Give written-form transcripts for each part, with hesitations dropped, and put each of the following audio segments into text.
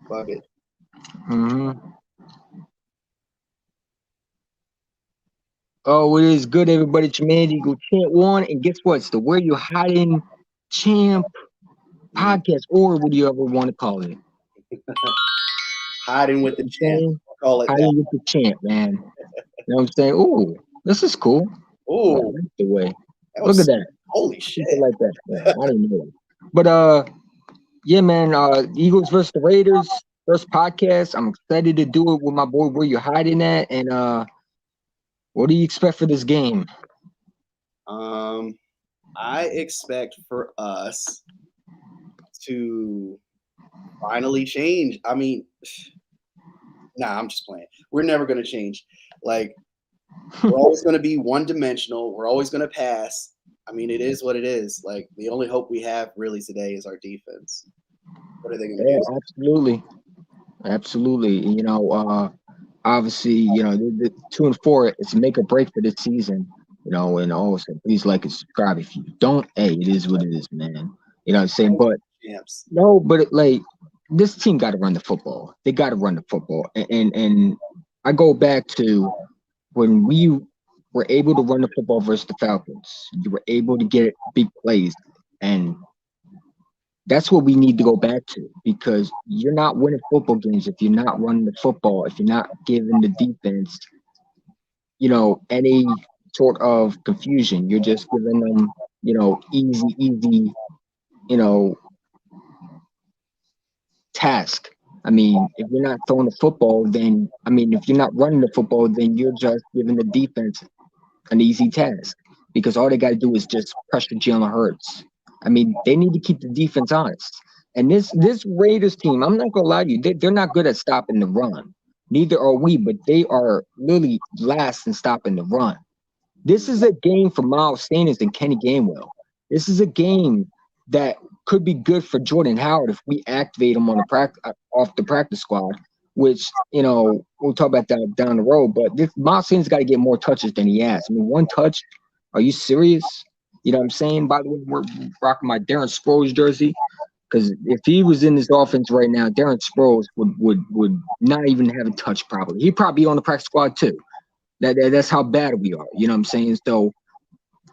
Fuck it. Mm-hmm. Oh, it is good, everybody. It's your man, Eagle Champ One, and guess what? It's the Where You Hiding Champ Mm. podcast, or what do you ever want to call it? Hiding You know with what the I'm champ. saying? Call it that. Hiding with the champ, man. You know what I'm saying? Ooh, this is cool. I Oh, like the way. that Look at was that. holy shit. People like that. Yeah, I didn't know that. But yeah, man. Eagles versus the Raiders. First podcast. I'm excited to do it with my boy. Where you hiding at? And what do you expect for this game? Um, I expect for us to finally change. I mean, nah, I'm just playing. We're never gonna change. Like we're always gonna be one dimensional. We're always gonna pass. I mean, it is what it is. Like the only hope we have really today is our defense. What are they gonna do? Yeah, absolutely, absolutely. Obviously, 2-4. It's make or break for this season. And also please like and subscribe. If you don't, hey, it is what it is, man. You know what I'm saying? But Champs. no, but like this team got to run the football. They got to run the football, and I go back to when we were able to run the football versus the Falcons. You were able to get big plays, and that's what we need to go back to because you're not winning football games if you're not running the football, if you're not giving the defense, any sort of confusion. You're just giving them, easy, you know, task. I mean, if you're not throwing the football, then if you're not running the football, then you're just giving the defense an easy task because all they got to do is just pressure Jalen Hurts. I mean, they need to keep the defense honest. And this Raiders team, I'm not gonna lie to you, they're not good at stopping the run. Neither are we, but they are literally last in stopping the run. This is a game for Miles Sanders and Kenny Gainwell. This is a game that could be good for Jordan Howard if we activate him on the off the practice squad. Which we'll talk about that down the road. But this Miles Sanders got to get more touches than he has. I mean, one touch. Are you serious? You know what I'm saying? By the way, we're rocking my Darren Sproles jersey because if he was in this offense right now, Darren Sproles would not even have a touch. Probably he'd probably be on the practice squad too. That's how bad we are. You know what I'm saying? So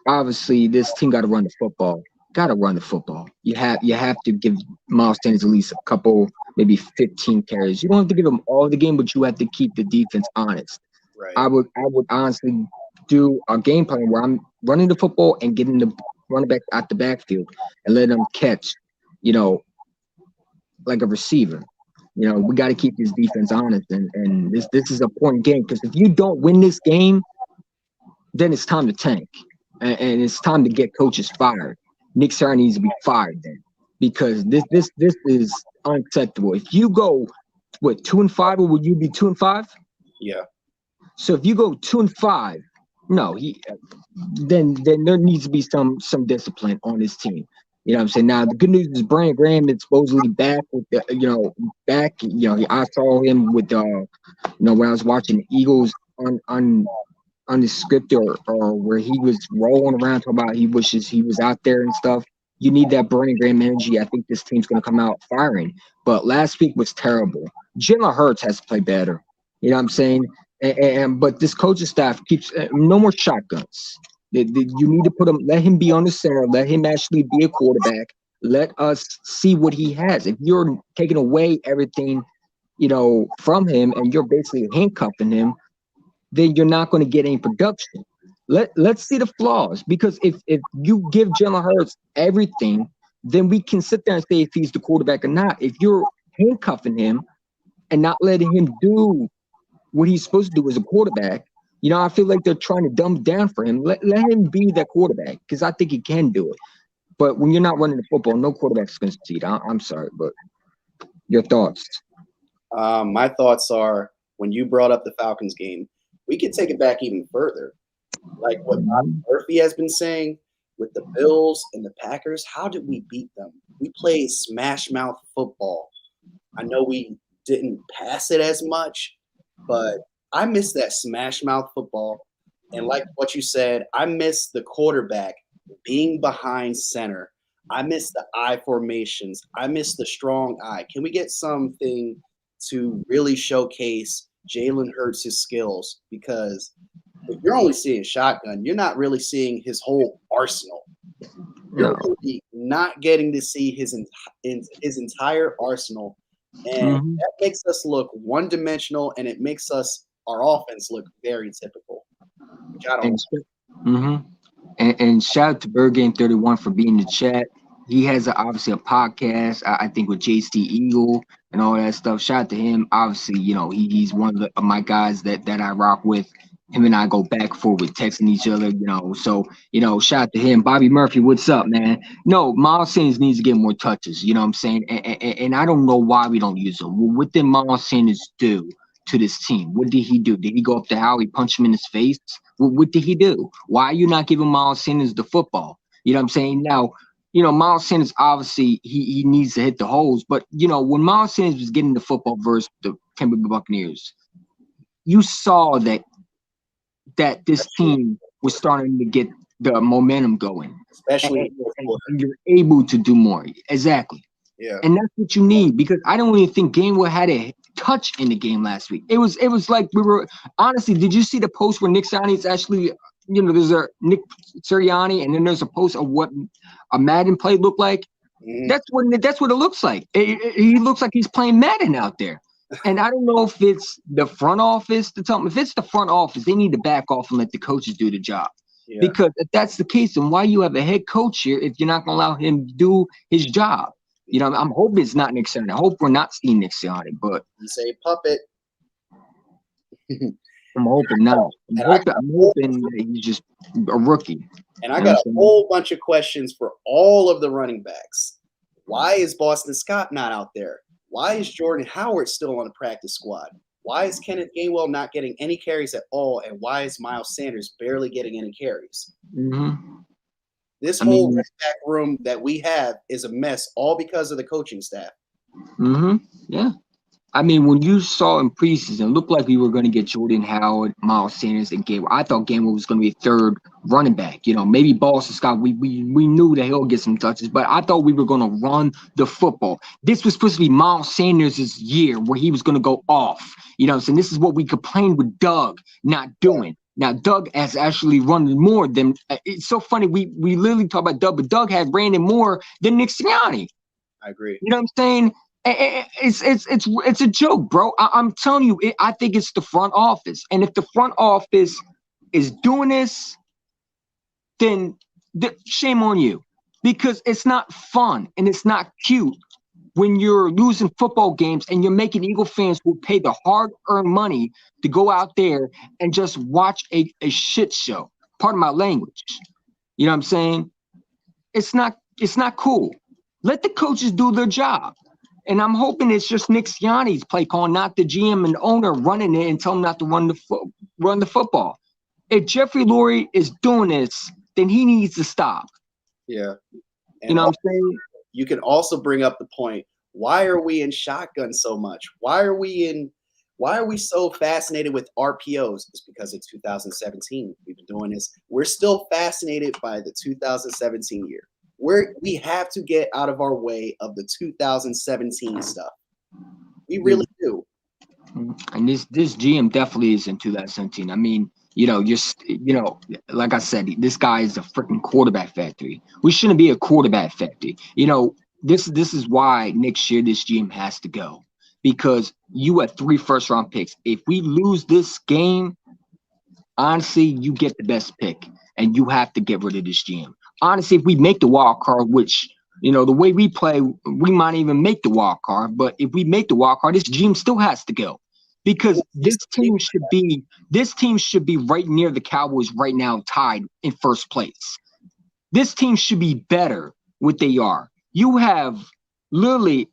obviously this team got to run the football. Got to run the football. You have to give Miles Sanders at least a couple, maybe 15 carries. You don't have to give him all the game, but you have to keep the defense honest. Right. I would honestly do a game plan where I'm running the football and getting the running back out the backfield and let them catch, you know, like a receiver. We got to keep this defense honest, and this is a important game because if you don't win this game, then it's time to tank, and it's time to get coaches fired. Nick Sirianni needs to be fired then, because this is unacceptable. If you go what 2-5, or would you be 2-5? Yeah. So if you go 2-5, no, then there needs to be some discipline on this team. You know what I'm saying? Now the good news is Brandon Graham is supposedly back with back. I saw him with when I was watching the Eagles on the script, or where he was rolling around talking about he wishes he was out there and stuff. You need that Brandon Graham energy. I think this team's going to come out firing. But last week was terrible. Jalen Hurts has to play better. You know what I'm saying? But this coaching staff keeps no more shotguns. You need to let him be on the center, let him actually be a quarterback. Let us see what he has. If you're taking away everything, from him, and you're basically handcuffing him, then you're not going to get any production. Let's see the flaws, because if you give Jalen Hurts everything, then we can sit there and say if he's the quarterback or not. If you're handcuffing him and not letting him do what he's supposed to do as a quarterback, I feel like they're trying to dumb it down for him. Let him be that quarterback, because I think he can do it. But when you're not running the football, no quarterback's going to succeed. I'm sorry, but your thoughts? My thoughts are when you brought up the Falcons game, we could take it back even further. Like what Bobby Mhm. Murphy has been saying with the Bills and the Packers. How did we beat them? We played smash mouth football. I know we didn't pass it as much, but I miss that smash mouth football. And like what you said, I miss the quarterback being behind center. I miss the I formations. I miss the strong I. Can we get something to really showcase Jalen Hurts' skills? Because if you're only seeing shotgun, you're not really seeing his whole arsenal. You're No. really not getting to see his entire arsenal, and Mhm. that makes us look one-dimensional, and it makes our offense look very typical, which I don't And like. mhm. And shout out to Bird Game 31 for being in the chat. He has obviously a podcast, I think, with JC Eagle and all that stuff. Shout out to him. Obviously, he's one of my guys that I rock with. Him and I go back and forth with texting each other, So, shout out to him. Bobby Murphy, what's up, man? No, Miles Sanders needs to get more touches. You know what I'm saying? And I don't know why we don't use him. What did Miles Sanders do to this team? What did he do? Did he go up to Howie, punch him in his face? What did he do? Why are you not giving Miles Sanders the football? You know what I'm saying? Now, Miles Sanders, obviously, he needs to hit the holes. But, when Miles Sanders was getting the football versus the Tampa Bay Buccaneers, you saw that this team was starting to get the momentum going. Especially And, in the fourth and quarter. you're able to do more. Exactly. Yeah. And that's what you need, because I don't even think Gainwell had a touch in the game last week. It was like we were honestly. Did you see the post where Nick Sirianni is actually, there's a Nick Sirianni, and then there's a post of what a Madden play looked like. Mhm. That's what it looks like. He looks like he's playing Madden out there. And I don't know if it's the front office to tell him. If it's the front office, they need to back off and let the coaches do the job. Yeah. Because if that's the case, then why you have a head coach here if you're not going to allow him to do his job? I'm hoping it's not Nick Sirianni. I hope we're not seeing Nick Sirianni, but You say puppet. I'm hoping not. I'm hoping that he's just a rookie. And I got a whole bunch of questions for all of the running backs. Why is Boston Scott not out there? Why is Jordan Howard still on the practice squad? Why is Kenneth Gainwell not getting any carries at all? And why is Miles Sanders barely getting any carries? Mm-hmm. This whole running back room that we have is a mess, all because of the coaching staff. Mm-hmm. Yeah. I mean, when you saw in preseason, it looked like we were going to get Jordan Howard, Miles Sanders, and Gainwell. I thought Gainwell was going to be a third running back. Maybe Boston Scott, we knew that he'll get some touches, but I thought we were going to run the football. This was supposed to be Miles Sanders' year where he was going to go off. So this is what we complained with Doug not doing. Now, Doug has actually run more than – it's so funny. We literally talk about Doug, but Doug had ran more than Nick Sirianni. I agree. You know what I'm saying? It's a joke, bro. I'm telling you, I think it's the front office. And if the front office is doing this, then shame on you, because it's not fun and it's not cute when you're losing football games and you're making Eagle fans who pay the hard-earned money to go out there and just watch a shit show. Pardon my language. You know what I'm saying? It's not cool. Let the coaches do their job. And I'm hoping it's just Nick Sirianni's play call, not the GM and owner running it and tell him not to run the football. If Jeffrey Lurie is doing this, then he needs to stop. Yeah. And you know what I'm saying? You can also bring up the point, why are we in shotgun so much? Why are we so fascinated with RPOs? It's because of 2017. We've been doing this. We're still fascinated by the 2017 year. We have to get out of our way of the 2017 stuff. We really do. And this GM definitely is in 2017. I mean, like I said, this guy is a freaking quarterback factory. We shouldn't be a quarterback factory. This is why next year this GM has to go, because you have 3 first-round picks. If we lose this game, honestly, you get the best pick, and you have to get rid of this GM. Honestly, if we make the wild card, which, the way we play, we might even make the wild card. But if we make the wild card, this GM still has to go, because this team should be right near the Cowboys right now, tied in first place. This team should be better what they are. You have literally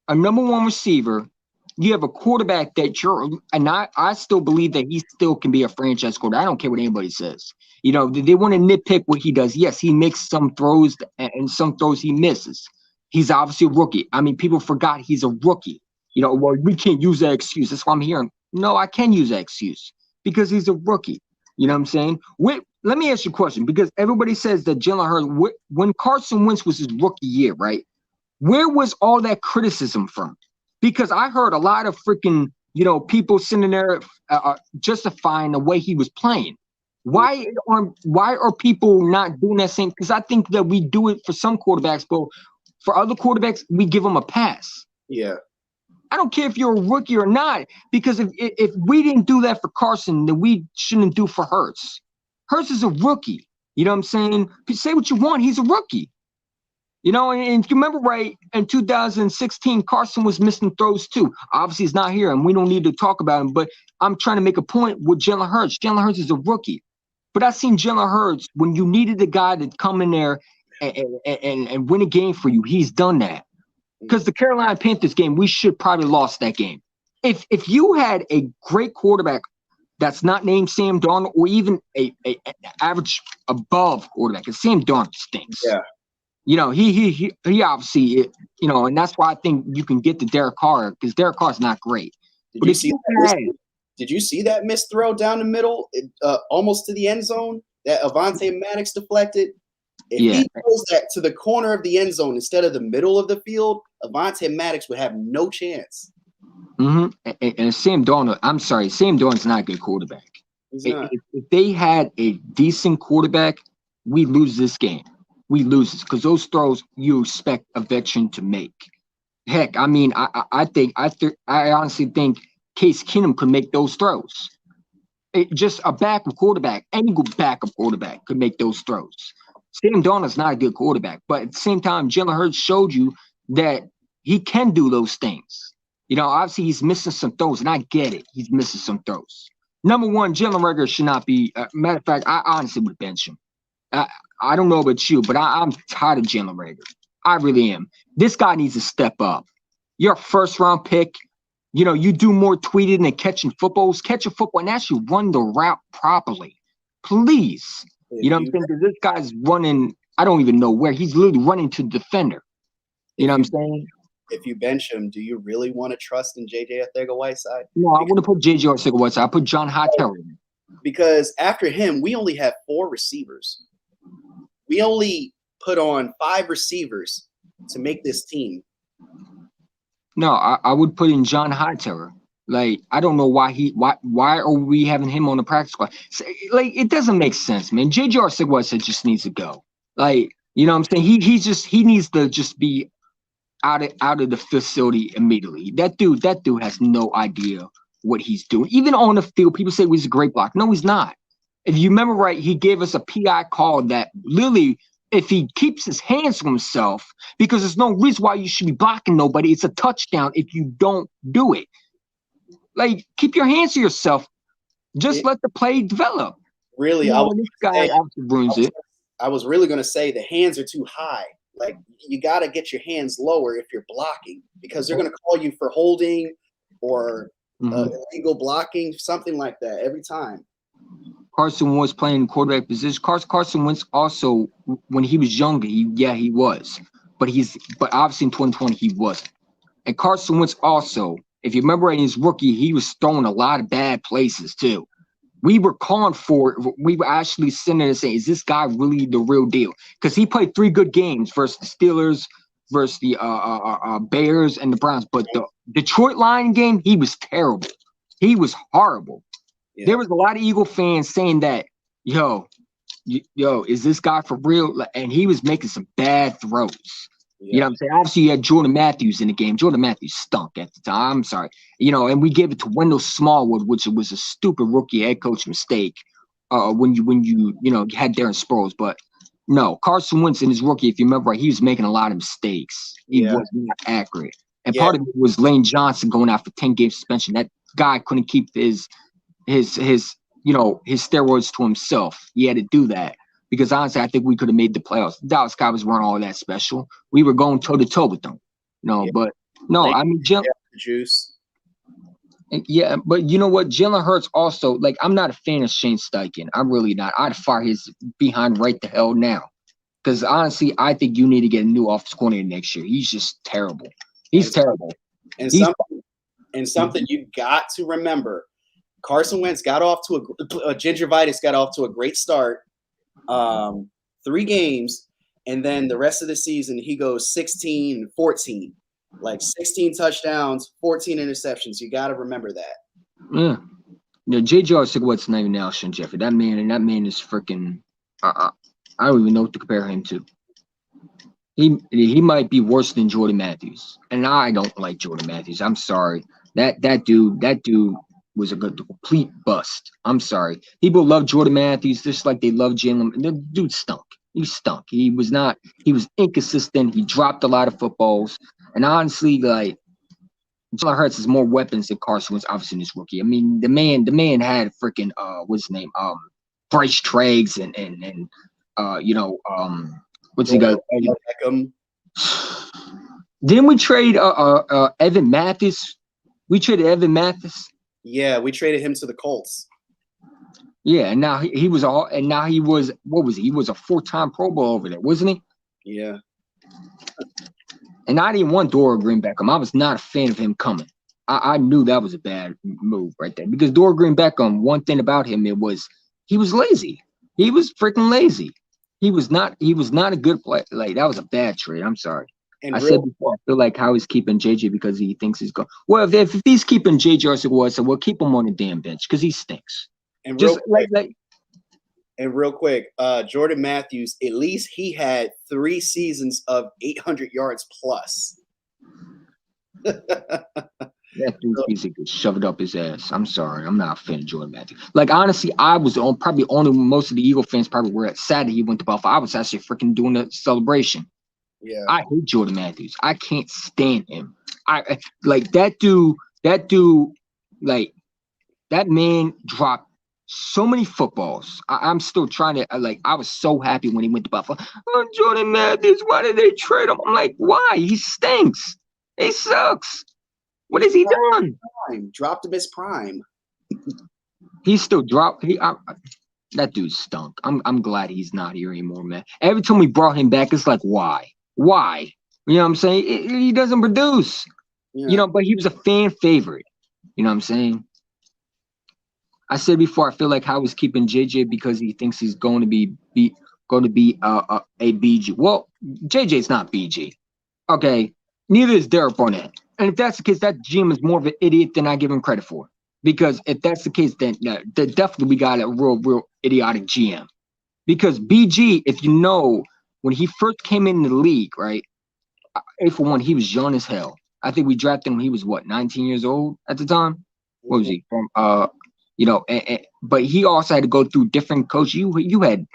a number 1 receiver. You have a quarterback that I still believe that he still can be a franchise quarterback. I don't care what anybody says. They want to nitpick what he does. Yes, he makes some throws and some throws he misses. He's obviously a rookie. I mean, people forgot he's a rookie. Well, we can't use that excuse. That's why I'm hearing. No, I can use that excuse, because he's a rookie. You know what I'm saying? let me ask you a question, because everybody says that Jalen Hurts, when Carson Wentz was his rookie year, right? Where was all that criticism from? Because I heard a lot of freaking, people sitting there justifying the way he was playing. Why are people not doing that same? Because I think that we do it for some quarterbacks, but for other quarterbacks, we give them a pass. Yeah. I don't care if you're a rookie or not, because if we didn't do that for Carson, then we shouldn't do for Hurts. Hurts is a rookie. You know what I'm saying? Say what you want. He's a rookie. And if you remember right, in 2016, Carson was missing throws too. Obviously, he's not here, and we don't need to talk about him, but I'm trying to make a point with Jalen Hurts. Jalen Hurts is a rookie. But I've seen Jalen Hurts, when you needed a guy to come in there and win a game for you, he's done that. Because the Carolina Panthers game, we should probably lost that game. If you had a great quarterback that's not named Sam Darnold, or even a average above quarterback, because Sam Darnold stinks. Yeah. He obviously, and that's why I think you can get to Derek Carr, because Derek Carr's not great. Did you see that missed throw down the middle, almost to the end zone that Avonte Maddox deflected? If he throws that to the corner of the end zone instead of the middle of the field, Avonte Maddox would have no chance. Mm-hmm. And Sam Darnold, I'm sorry, Sam Darnold's not a good quarterback. If they had a decent quarterback, we lose this game. We lose this because those throws you expect a veteran to make. Heck, I mean, I honestly think Case Keenum could make those throws. Just a backup quarterback, any good backup quarterback could make those throws. Sam Darnold's not a good quarterback, but at the same time, Jalen Hurts showed you that he can do those things. Obviously he's missing some throws, and I get it. He's missing some throws. Number one, Jalen Reagor should not be. Matter of fact, I honestly would bench him. I don't know about you, but I'm tired of Jalen Reagor. I really am. This guy needs to step up. You're a first-round pick. You do more tweeting than catching footballs. Catch a football and actually run the route properly. Please. You know what I'm saying? Because this guy's running, I don't even know where. He's literally running to the defender. You know what I'm saying? If you bench him, do you really want to trust in J.J. Arcega-Whiteside? No, I wouldn't put J.J. Arcega-Whiteside. I put John Hightower in. Because after him, we only have 4 receivers. We only put on 5 receivers to make this team. No, I would put in John Hightower. Like, I don't know why are we having him on the practice squad? Like, it doesn't make sense, man. J.J. Arcega-Whiteside just needs to go. Like, you know what I'm saying? He needs to just be out of the facility immediately. That dude has no idea what he's doing. Even on the field, people say he's a great block. No, he's not. If you remember right, he gave us a PI call that literally, if he keeps his hands to himself, because there's no reason why you should be blocking nobody. It's a touchdown if you don't do it. Like, keep your hands to yourself. Just let the play develop. Really, this guy obviously ruins it. I was really going to say the hands are too high. Like, you got to get your hands lower if you're blocking, because they're going to call you for holding or illegal blocking, something like that every time. Carson Wentz playing quarterback position. Carson Wentz also, when he was younger, he was. But obviously in 2020, he wasn't. And Carson Wentz also, if you remember in his rookie, he was throwing a lot of bad places too. We were calling for it. We were actually sitting there and saying, is this guy really the real deal? Because he played 3 good games versus the Steelers, versus the Bears and the Browns. But the Detroit Lion game, he was terrible. He was horrible. Yeah. There was a lot of Eagle fans saying that, yo, is this guy for real? And he was making some bad throws. Yeah. You know what I'm saying? Obviously, you had Jordan Matthews in the game. Jordan Matthews stunk at the time. I'm sorry. And we gave it to Wendell Smallwood, which was a stupid rookie head coach mistake when you had Darren Sproles. But no, Carson Wentz in his rookie, if you remember right, he was making a lot of mistakes. He was not accurate. And part of it was Lane Johnson going out for 10-game suspension. That guy couldn't keep his steroids to himself. He had to do that. Because honestly, I think we could have made the playoffs. The Dallas Cowboys weren't all that special. We were going toe-to-toe with them. But I mean, juice. Yeah, but you know what? Jalen Hurts also, like, I'm not a fan of Shane Steichen. I'm really not. I'd fire his behind right the hell now. Because honestly, I think you need to get a new offensive coordinator next year. He's just terrible. He's terrible. And something you got to remember, Carson Wentz got off to a gingivitis got off to a great start. 3 games, and then the rest of the season he goes 16-14, like 16 touchdowns, 14 interceptions. You got to remember that. Yeah. J.J. Arcega-White's not even Alshon Jeffrey. That man is freaking. I don't even know what to compare him to. He might be worse than Jordan Matthews, and I don't like Jordan Matthews. I'm sorry. That dude was a complete bust. I'm sorry. People love Jordan Matthews just like they love Jalen. The dude stunk. He stunk. He was inconsistent. He dropped a lot of footballs. And honestly, like, Jalen Hurts has more weapons than Carson Wentz, obviously, in his rookie. I mean, the man had freaking what's his name? Bryce Treggs and what's he got? Beckham. Didn't we trade Evan Mathis? We traded Evan Mathis. Yeah, we traded him to the Colts. Yeah, and now he was what was he? He was a 4-time Pro Bowl over there, wasn't he? Yeah. And I didn't want Dorian Beckham. I was not a fan of him coming. I knew that was a bad move right there because Dorian Beckham. One thing about him, he was lazy. He was freaking lazy. He was not a good player. Like, that was a bad trade. I'm sorry. And I said before, I feel like Howie's keeping JJ because he thinks he's going. Well, if he's keeping JJ Arcega-White, we'll keep him on the damn bench because he stinks. And real quick, Jordan Matthews, at least he had 3 seasons of 800 yards plus. That dude needs to get shoved up his ass. I'm sorry. I'm not a fan of Jordan Matthews. Like, honestly, I was probably only most of the Eagle fans probably were sad that he went to Buffalo. I was actually freaking doing a celebration. Yeah. I hate Jordan Matthews. I can't stand him. I like that dude, like, that man dropped so many footballs. I'm still trying to, I was so happy when he went to Buffalo. Oh, Jordan Matthews, why did they trade him? I'm like, why? He stinks. He sucks. What has he done? Dropped him his prime. He still dropped. That dude stunk. I'm glad he's not here anymore, man. Every time we brought him back, it's like, why? Why? You know what I'm saying? He doesn't produce. Yeah. But he was a fan favorite. You know what I'm saying? I said before, I feel like Howie's keeping JJ because he thinks he's going to be a BG. Well, JJ's not BG. Okay. Neither is Derek Barnett. And if that's the case, that GM is more of an idiot than I give him credit for. Because if that's the case, then definitely we got a real idiotic GM. Because BG, if you know, when he first came in the league, right? For one, he was young as hell. I think we drafted him. He was 19 years old at the time. What was he from? But he also had to go through different coaches. You had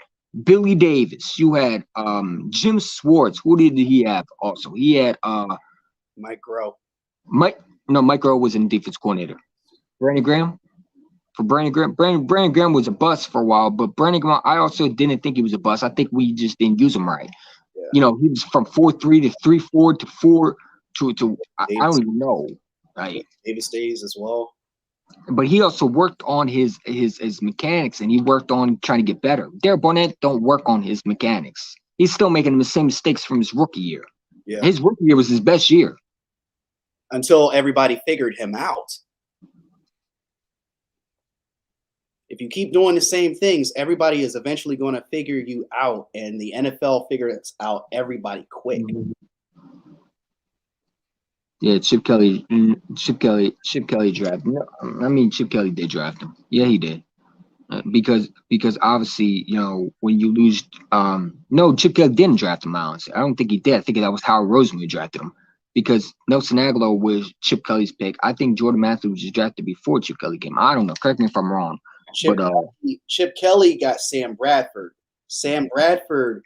Billy Davis. You had Jim Schwartz. Who did he have? Also, he had Mike Rowe. Mike Rowe was in defense coordinator. Brandon Graham. For Brandon Graham, Brandon Graham was a bust for a while, but Brandon Graham, I also didn't think he was a bust. I think we just didn't use him right. Yeah. He was from 4-3 to 3-4 to 4 to I don't even know. Right. Davis days as well. But he also worked on his mechanics, and he worked on trying to get better. Derek Barnett don't work on his mechanics. He's still making the same mistakes from his rookie year. Yeah. His rookie year was his best year. Until everybody figured him out. If you keep doing the same things, everybody is eventually going to figure you out, and the NFL figures out everybody quick. Yeah, Chip Kelly drafted. No, I mean, Chip Kelly did draft him. Yeah, he did. Because obviously, when you lose, no, Chip Kelly didn't draft him. Honestly, I don't think he did. I think that was Howie Roseman who drafted him. Because Nelson Aguilar was Chip Kelly's pick. I think Jordan Matthews was drafted before Chip Kelly came. I don't know. Correct me if I'm wrong. Chip Kelly got Sam Bradford. Sam Bradford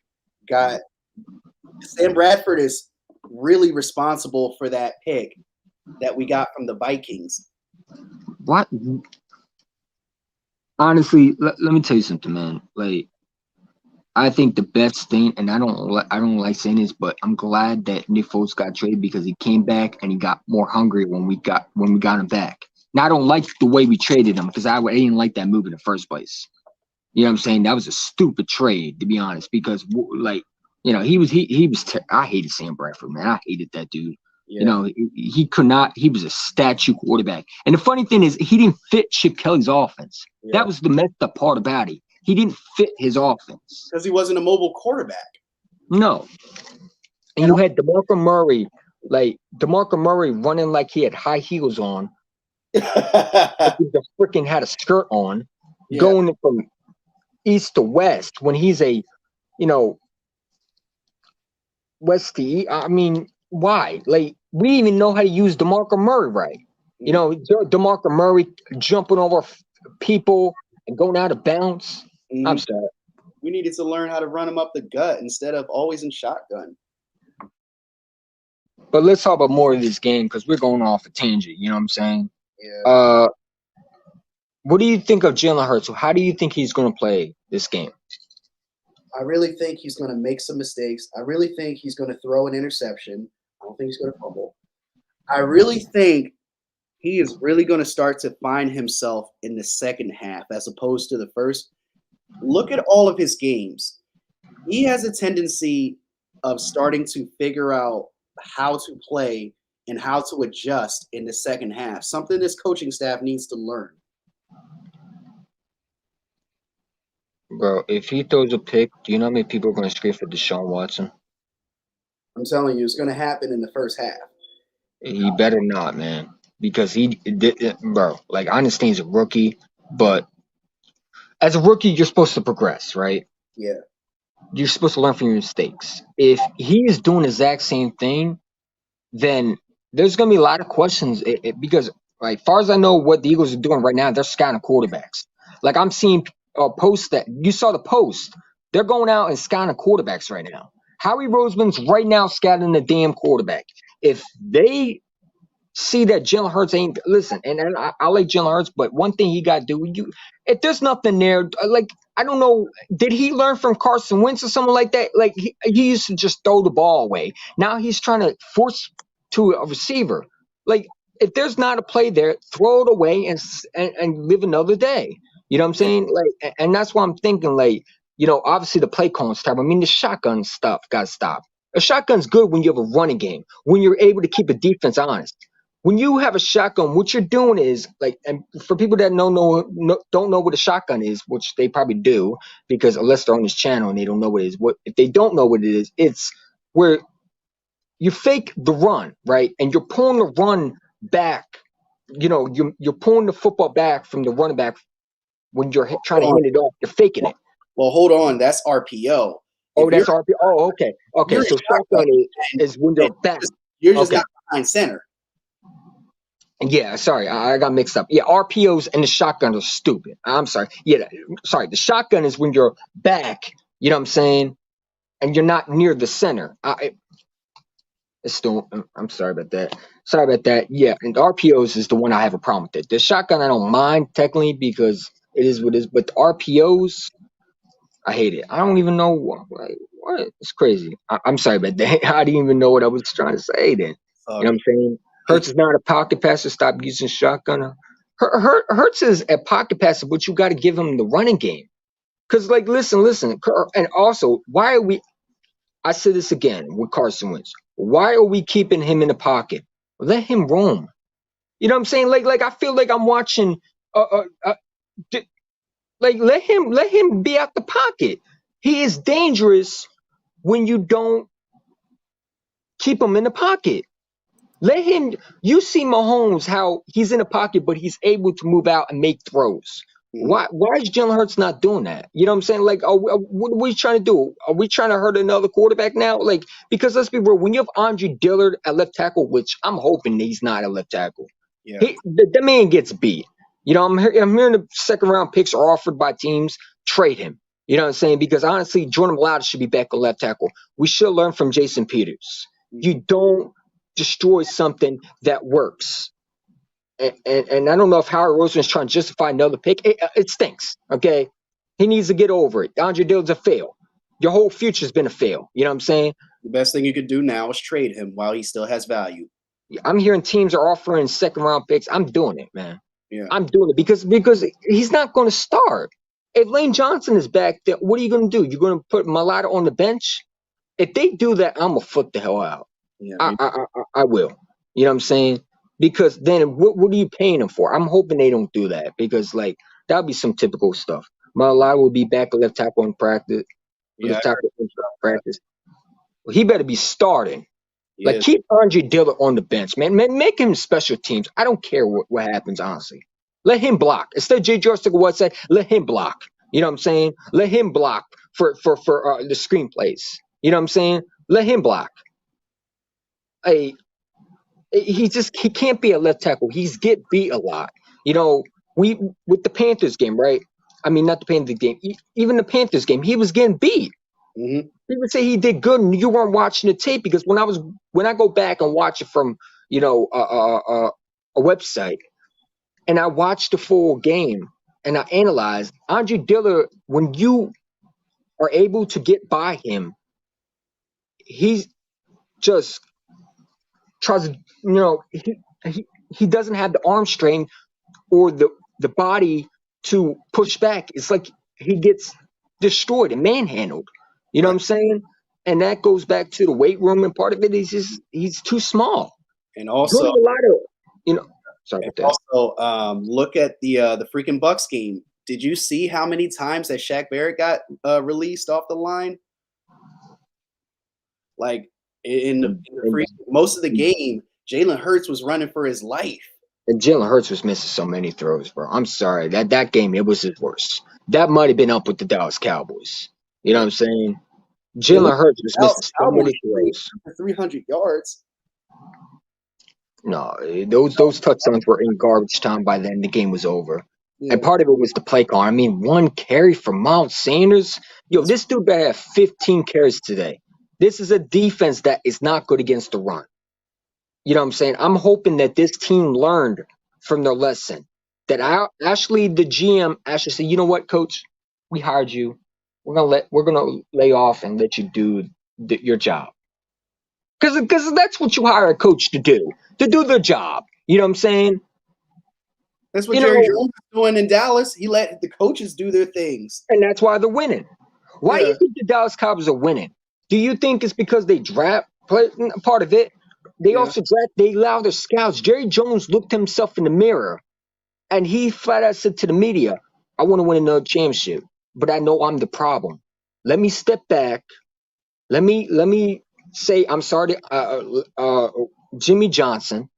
is really responsible for that pick that we got from the Vikings. What? Honestly, let me tell you something, man. Like, I think the best thing, and I don't like saying this, but I'm glad that Nick Foles got traded because he came back and he got more hungry when we got him back. Now, I don't like the way we traded him because I didn't like that move in the first place. You know what I'm saying? That was a stupid trade, to be honest, because I hated Sam Bradford, man. I hated that dude. Yeah. He could not. He was a statue quarterback. And the funny thing is, he didn't fit Chip Kelly's offense. Yeah. That was the messed up part about it. He didn't fit his offense. Because he wasn't a mobile quarterback. No. And you had DeMarco Murray, running like he had high heels on. Like he just freaking had a skirt on, going from east to west when he's a, west to east. I mean, why? Like, we didn't even know how to use DeMarco Murray right. DeMarco Murray jumping over people and going out of bounds. I'm sorry. We needed to learn how to run him up the gut instead of always in shotgun. But let's talk about more of this game because we're going off a tangent. You know what I'm saying? Yeah. What do you think of Jalen Hurts? How do you think he's going to play this game? I really think he's going to make some mistakes. I really think he's going to throw an interception. I don't think he's going to fumble. I really think he is really going to start to find himself in the second half as opposed to the first. Look at all of his games. He has a tendency of starting to figure out how to play and how to adjust in the second half, something this coaching staff needs to learn. Bro, if he throws a pick, do you know how many people are going to scream for Deshaun Watson? I'm telling you, it's going to happen in the first half. He better not, man. Because bro, like, I understand he's a rookie, but as a rookie, you're supposed to progress, right? Yeah. You're supposed to learn from your mistakes. If he is doing the exact same thing, then there's going to be a lot of questions because, like, far as I know, what the Eagles are doing right now, they're scouting quarterbacks. Like, I'm seeing posts that you saw the post. They're going out and scouting quarterbacks right now. Howie Roseman's right now scouting the damn quarterback. If they see that Jalen Hurts ain't listen, and I like Jalen Hurts, but one thing he got to do, if there's nothing there, like, I don't know, did he learn from Carson Wentz or something like that? Like, he used to just throw the ball away. Now he's trying to force to a receiver. Like, if there's not a play there, throw it away and live another day. You know what I'm saying? Like, and that's why I'm thinking, like, obviously the play calling stuff. I mean, the shotgun stuff got to stop. A shotgun's good when you have a running game, when you're able to keep a defense honest. When you have a shotgun, what you're doing is, like, and for people that don't know what a shotgun is, which they probably do, because unless they're on this channel and they don't know what it is, if they don't know what it is, it's where you fake the run, right? And you're pulling the run back. You're pulling the football back from the running back when you're trying to hand it off. You're faking it. Well, hold on. That's RPO. Oh, that's RPO. Oh, okay. Okay, so shotgun is when you're back. You're just not behind center. Yeah, sorry, I got mixed up. Yeah, RPOs and the shotgun are stupid. I'm sorry. Yeah, sorry. The shotgun is when you're back, you know what I'm saying, and you're not near the center. I'm sorry about that. Sorry about that. Yeah, and RPOs is the one I have a problem with. The shotgun I don't mind technically because it is what it is, but the RPOs, I hate it. I don't even know what. It's crazy. I'm sorry about that. I didn't even know what I was trying to say then. You know what I'm saying? Hurts is not a pocket passer. Stop using shotgun. Hurts is a pocket passer, but you got to give him the running game. Because, like, listen. And also, why are we – I said this again with Carson Wentz. Why are we keeping him in the pocket? Let him roam. You know what I'm saying? Like I feel like I'm watching like, let him be out the pocket. He is dangerous when you don't keep him in the pocket. Let him. You see Mahomes, how he's in the pocket, but he's able to move out and make throws. Why is Jalen Hurts not doing that? You know what I'm saying? Like, what are we trying to do? Are we trying to hurt another quarterback now? Like, because let's be real, when you have Andre Dillard at left tackle, which I'm hoping he's not at left tackle, the man gets beat. I'm hearing the second round picks are offered by teams. Trade him. You know what I'm saying? Because honestly, Jordan Mailata should be back on left tackle. We should learn from Jason Peters. You don't destroy something that works. And I don't know if Howie Roseman is trying to justify another pick. It stinks, okay? He needs to get over it. Andre Dillard's a fail. Your whole future's been a fail. You know what I'm saying? The best thing you could do now is trade him while he still has value. I'm hearing teams are offering second-round picks. I'm doing it, man. Yeah. I'm doing it because he's not going to start. If Lane Johnson is back, then what are you going to do? You're going to put Mailata on the bench? If they do that, I'm going to flip the hell out. Yeah, I will. You know what I'm saying? Because then what are you paying them for? I'm hoping they don't do that because, like, that would be some typical stuff. Malai will be back at left tackle in practice. Yeah, Left tackle in practice. Well, he better be starting. Like, yeah. keep Andre Dillard on the bench, man. Make him special teams. I don't care what happens, honestly. Let him block. Instead of J. George what said, let him block. You know what I'm saying? Let him block for the screenplays. You know what I'm saying? Let him block. Hey, he can't be a left tackle. He's get beat a lot. You know, we with the Panthers game, right? I mean, not the Panthers game. Even the Panthers game, he was getting beat. Mm-hmm. People say he did good, and you weren't watching the tape because when I go back and watch it from a website, and I watch the full game and I analyze Andre Dillard. When you are able to get by him, he's just tries to, he doesn't have the arm strength or the body to push back. It's like he gets destroyed and manhandled. You know what Right. I'm saying? And that goes back to the weight room, and part of it is he's too small. And Doing also, a lot of, sorry and about that. look at the freaking Bucks game. Did you see how many times that Shaq Barrett got released off the line? Like most of the game, Jalen Hurts was running for his life. And Jalen Hurts was missing so many throws, bro. I'm sorry. That game, it was his worst. That might have been up with the Dallas Cowboys. You know what I'm saying? It looked Jalen Hurts was Dallas missing so Cowboys many throws. for 300 yards. No, those touchdowns were in garbage time by then. The game was over. Yeah. And part of it was the play call. I mean, one carry from Miles Sanders. Yo, this dude better have 15 carries today. This is a defense that is not good against the run. You know what I'm saying? I'm hoping that this team learned from their lesson. That the GM actually said, you know what, coach? We hired you. We're gonna lay off and let you do your job. Because that's what you hire a coach to do their job. You know what I'm saying? That's what You Jerry know, Jones is doing in Dallas. He let the coaches do their things. and that's why they're winning. Why do Yeah. you think the Dallas Cowboys are winning? Do you think it's because they draft part of it? They Yeah. also they allow their scouts. Jerry Jones looked himself in the mirror and he flat out said to the media, I want to win another championship, but I know I'm the problem. Let me step back. Let me say I'm sorry to Jimmy Johnson,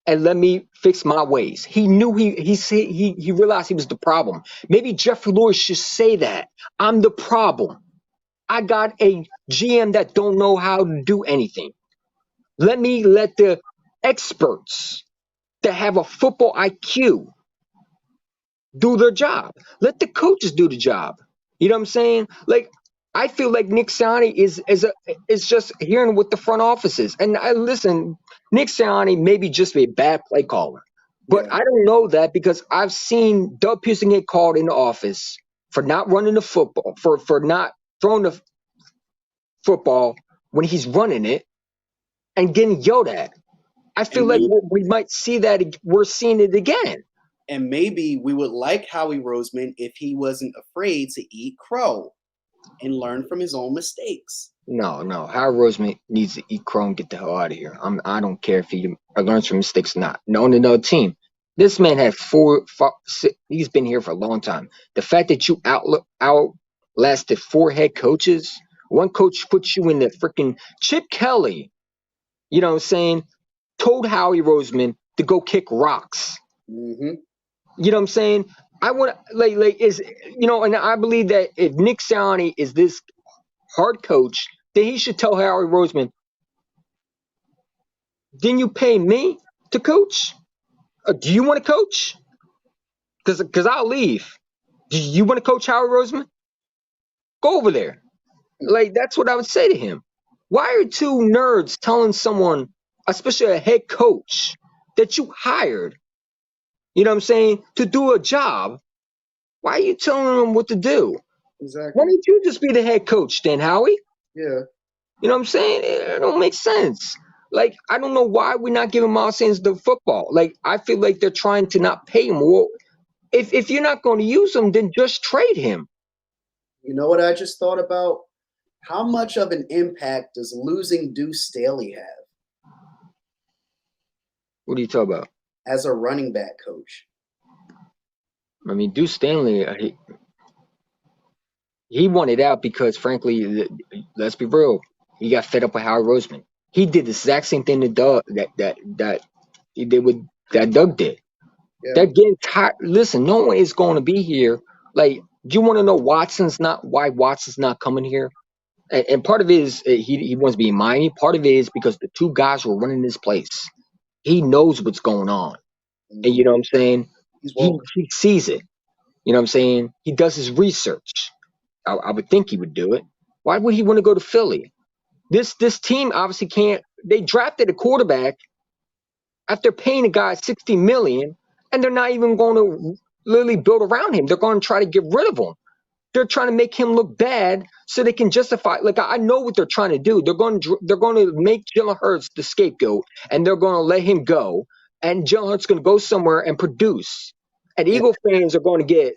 and let me fix my ways. He knew he realized he was the problem. Maybe Jeffrey Lewis should say that. I'm the problem. I got a GM that don't know how to do anything. Let the experts that have a football IQ do their job. Let the coaches do the job. You know what I'm saying? Like, I feel like Nick Sirianni is just hearing what the front office is. And I listen, Nick Sirianni may be just a bad play caller, but Yeah. I don't know that because I've seen Doug Pearson get called in the office for not running the football, for not throwing the football when he's running it and getting yelled at. I feel And like maybe, we might see that we're seeing it again. and maybe we would like Howie Roseman if he wasn't afraid to eat crow and learn from his own mistakes. No. Howie Roseman needs to eat crow and get the hell out of here. I don't care if he learns from mistakes or not. No, on another team. This man had he's been here for a long time. The fact that you outlasted 4 head coaches, one coach put you in the freaking Chip Kelly, you know what I'm saying, told Howie Roseman to go kick rocks. Mm-hmm. You know what I'm saying? I want and I believe that if Nick Sirianni is this hard coach, then he should tell Howie Roseman, didn't you pay me to coach? Do you want to coach? Because I'll leave. Do you want to coach Howie Roseman? Go over there. Like, that's what I would say to him. Why are 2 nerds telling someone, especially a head coach, that you hired, you know what I'm saying, to do a job? Why are you telling them what to do? Exactly. Why don't you just be the head coach then, Howie? Yeah. You know what I'm saying? It don't make sense. Like, I don't know why we're not giving Miles Sanders the football. Like, I feel like they're trying to not pay him. Well, if you're not going to use him, then just trade him. You know what I just thought about? How much of an impact does losing Deuce Staley have What are you talking about? as a running back coach? I mean, Deuce Stanley, He wanted out because, frankly, let's be real, he got fed up with Howie Roseman. He did the exact same thing that he did with that Doug did. Yeah. They're getting tired. Listen, no one is going to be here. Like, do you want to know why Watson's not coming here? And part of it is he wants to be in Miami. Part of it is because the two guys who are running this place. He knows what's going on, and you know what I'm saying. He's He woke. he sees it. You know what I'm saying. He does his research. I would think he would do it. Why would he want to go to Philly? This team obviously can't. They drafted a quarterback after paying a guy $60 million, and they're not even going to literally build around him. They're going to try to get rid of him. They're trying to make him look bad so they can justify. Like, I know what they're trying to do. They're going to make Jalen Hurts the scapegoat, and they're going to let him go. And Jalen Hurts is going to go somewhere and produce. And Yeah. Eagle fans are going to get,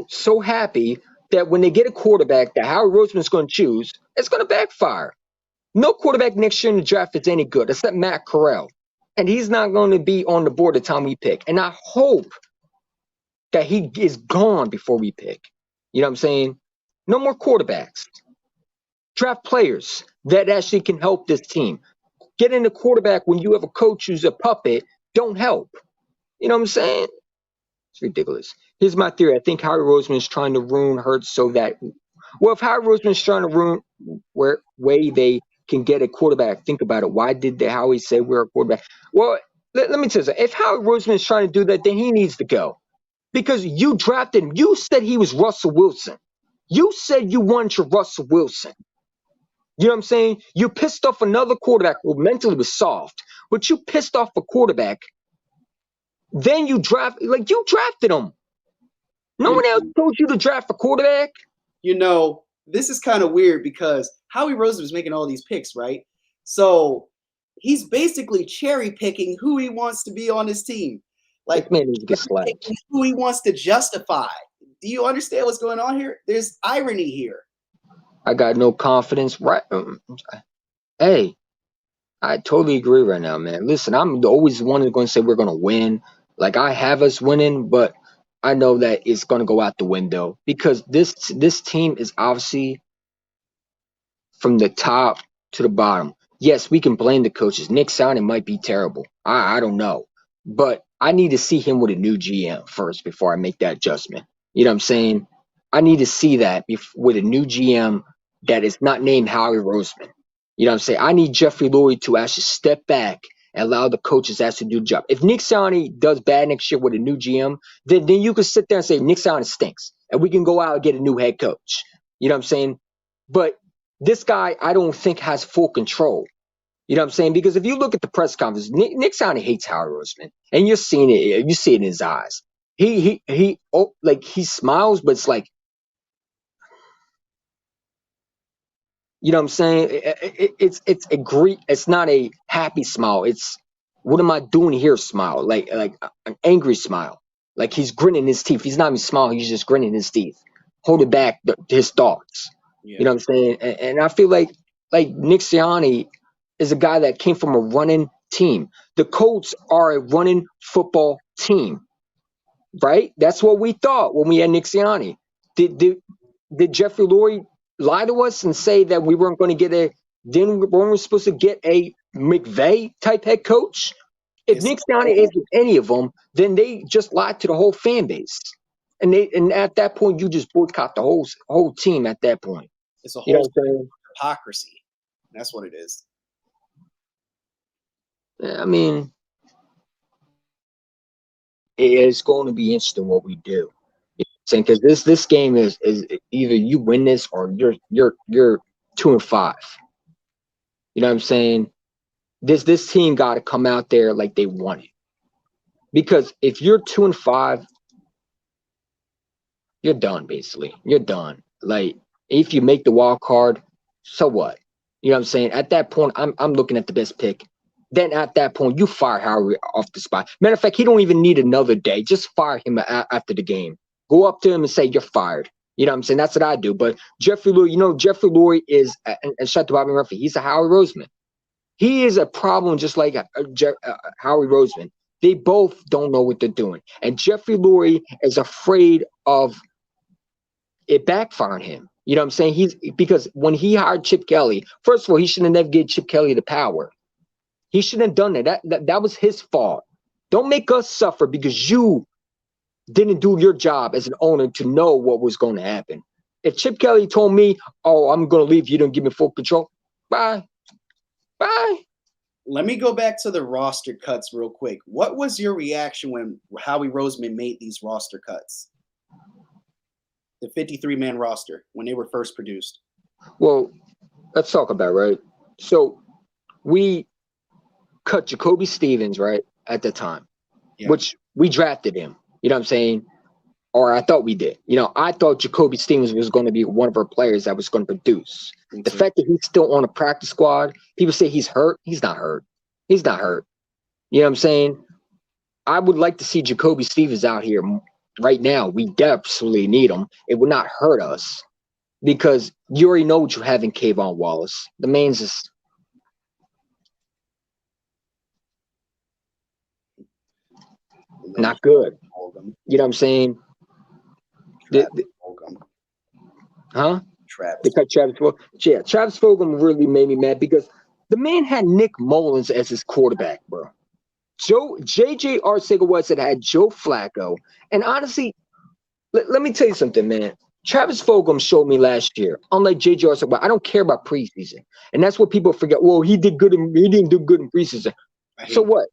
so happy that when they get a quarterback that Howie Roseman is going to choose, it's going to backfire. No quarterback next year in the draft is any good except Matt Corral. And he's not going to be on the board the time we pick. And I hope that he is gone before we pick. You know what I'm saying? No more quarterbacks. Draft players that actually can help this team. Getting a quarterback when you have a coach who's a puppet don't help. You know what I'm saying? It's ridiculous. Here's my theory. I think Howie Roseman is trying to ruin Hurts so that, if Howie Roseman is trying to ruin where way they can get a quarterback, think about it. Why did Howie say we're a quarterback? Well, let me tell you something. If Howie Roseman is trying to do that, then he needs to go. Because you drafted him. You said he was Russell Wilson. You said you wanted your Russell Wilson. You know what I'm saying? You pissed off another quarterback who mentally was soft, but you pissed off a quarterback. Then you drafted him. No one else told you to draft a quarterback. This is kind of weird because Howie Roseman is making all these picks, right? So he's basically cherry picking who he wants to be on his team. Like, this man needs to get slapped. Who he wants to justify. Do you understand what's going on here? There's irony here. I got no confidence. Right? Hey, I totally agree right now, man. Listen, I'm always the one that's going to say we're going to win. Like, I have us winning, but I know that it's going to go out the window because this team is obviously from the top to the bottom. Yes, we can blame the coaches. Nick Sirianni might be terrible. I don't know. But I need to see him with a new GM first before I make that adjustment. You know what I'm saying? I need to see that with a new GM that is not named Howie Roseman. You know what I'm saying? I need Jeffrey Lurie to actually step back and allow the coaches to actually do the job. If Nick Sirianni does bad next year with a new GM, then you can sit there and say Nick Sirianni stinks. And we can go out and get a new head coach. You know what I'm saying? But this guy, I don't think, has full control. You know what I'm saying? Because if you look at the press conference, Nick Sirianni hates Howie Roseman, and you're seeing it. You see it in his eyes. He smiles, but it's like, you know what I'm saying? It's a great. It's not a happy smile. It's what am I doing here? Smile, like an angry smile. Like he's grinning his teeth. He's not even smiling. He's just grinning his teeth, holding back his thoughts. Yeah. You know what I'm saying? And I feel like Nick Sirianni is a guy that came from a running team. The Colts are a running football team, right? That's what we thought when we had Nick Sirianni. Did Jeffrey Lurie lie to us and say that we weren't going to get weren't we supposed to get a McVay type head coach? If Nick Sirianni isn't any of them, then they just lied to the whole fan base. And at that point, you just boycott the whole team at that point. It's a whole hypocrisy. That's what it is. I mean, it's going to be interesting what we do. Because this game is either you win this or you're 2-5. You know what I'm saying? This team got to come out there like they want it. Because if you're 2-5, you're done. Basically, you're done. Like if you make the wild card, so what? You know what I'm saying? At that point, I'm looking at the best pick. Then at that point, you fire Howie off the spot. Matter of fact, he don't even need another day. Just fire him after the game. Go up to him and say, you're fired. You know what I'm saying? That's what I do. But Jeffrey Lurie, Jeffrey Lurie is, and shout out to Bobby Murphy, he's a Howie Roseman. He is a problem just like Howie Roseman. They both don't know what they're doing. And Jeffrey Lurie is afraid of it backfiring him. You know what I'm saying? Because when he hired Chip Kelly, first of all, he should have never given Chip Kelly the power. He shouldn't have done that. That was his fault. Don't make us suffer because you didn't do your job as an owner to know what was going to happen. If Chip Kelly told me, "Oh, I'm going to leave, you don't give me full control," bye. Let me go back to the roster cuts real quick. What was your reaction when Howie Roseman made these roster cuts? The 53-man roster when they were first produced. Well, let's talk about it, right? So we cut Jacoby Stevens, right, at the time, which we drafted him. You know what I'm saying? Or I thought we did. You know, I thought Jacoby Stevens was going to be one of our players that was going to produce. The fact that he's still on a practice squad, people say he's hurt. He's not hurt. He's not hurt. You know what I'm saying? I would like to see Jacoby Stevens out here right now. We definitely need him. It would not hurt us because you already know what you have in Kayvon Wallace. The man's just not good. You know what I'm saying? Huh? They cut Travis Fulgham. Yeah, Travis Fulgham really made me mad because the man had Nick Mullins as his quarterback, bro. J.J. Arcega-Whiteside had Joe Flacco. And honestly, let me tell you something, man. Travis Fulgham showed me last year, unlike J.J. Arcega-Whiteside, I don't care about preseason. And that's what people forget. Well, he didn't do good in preseason. So what?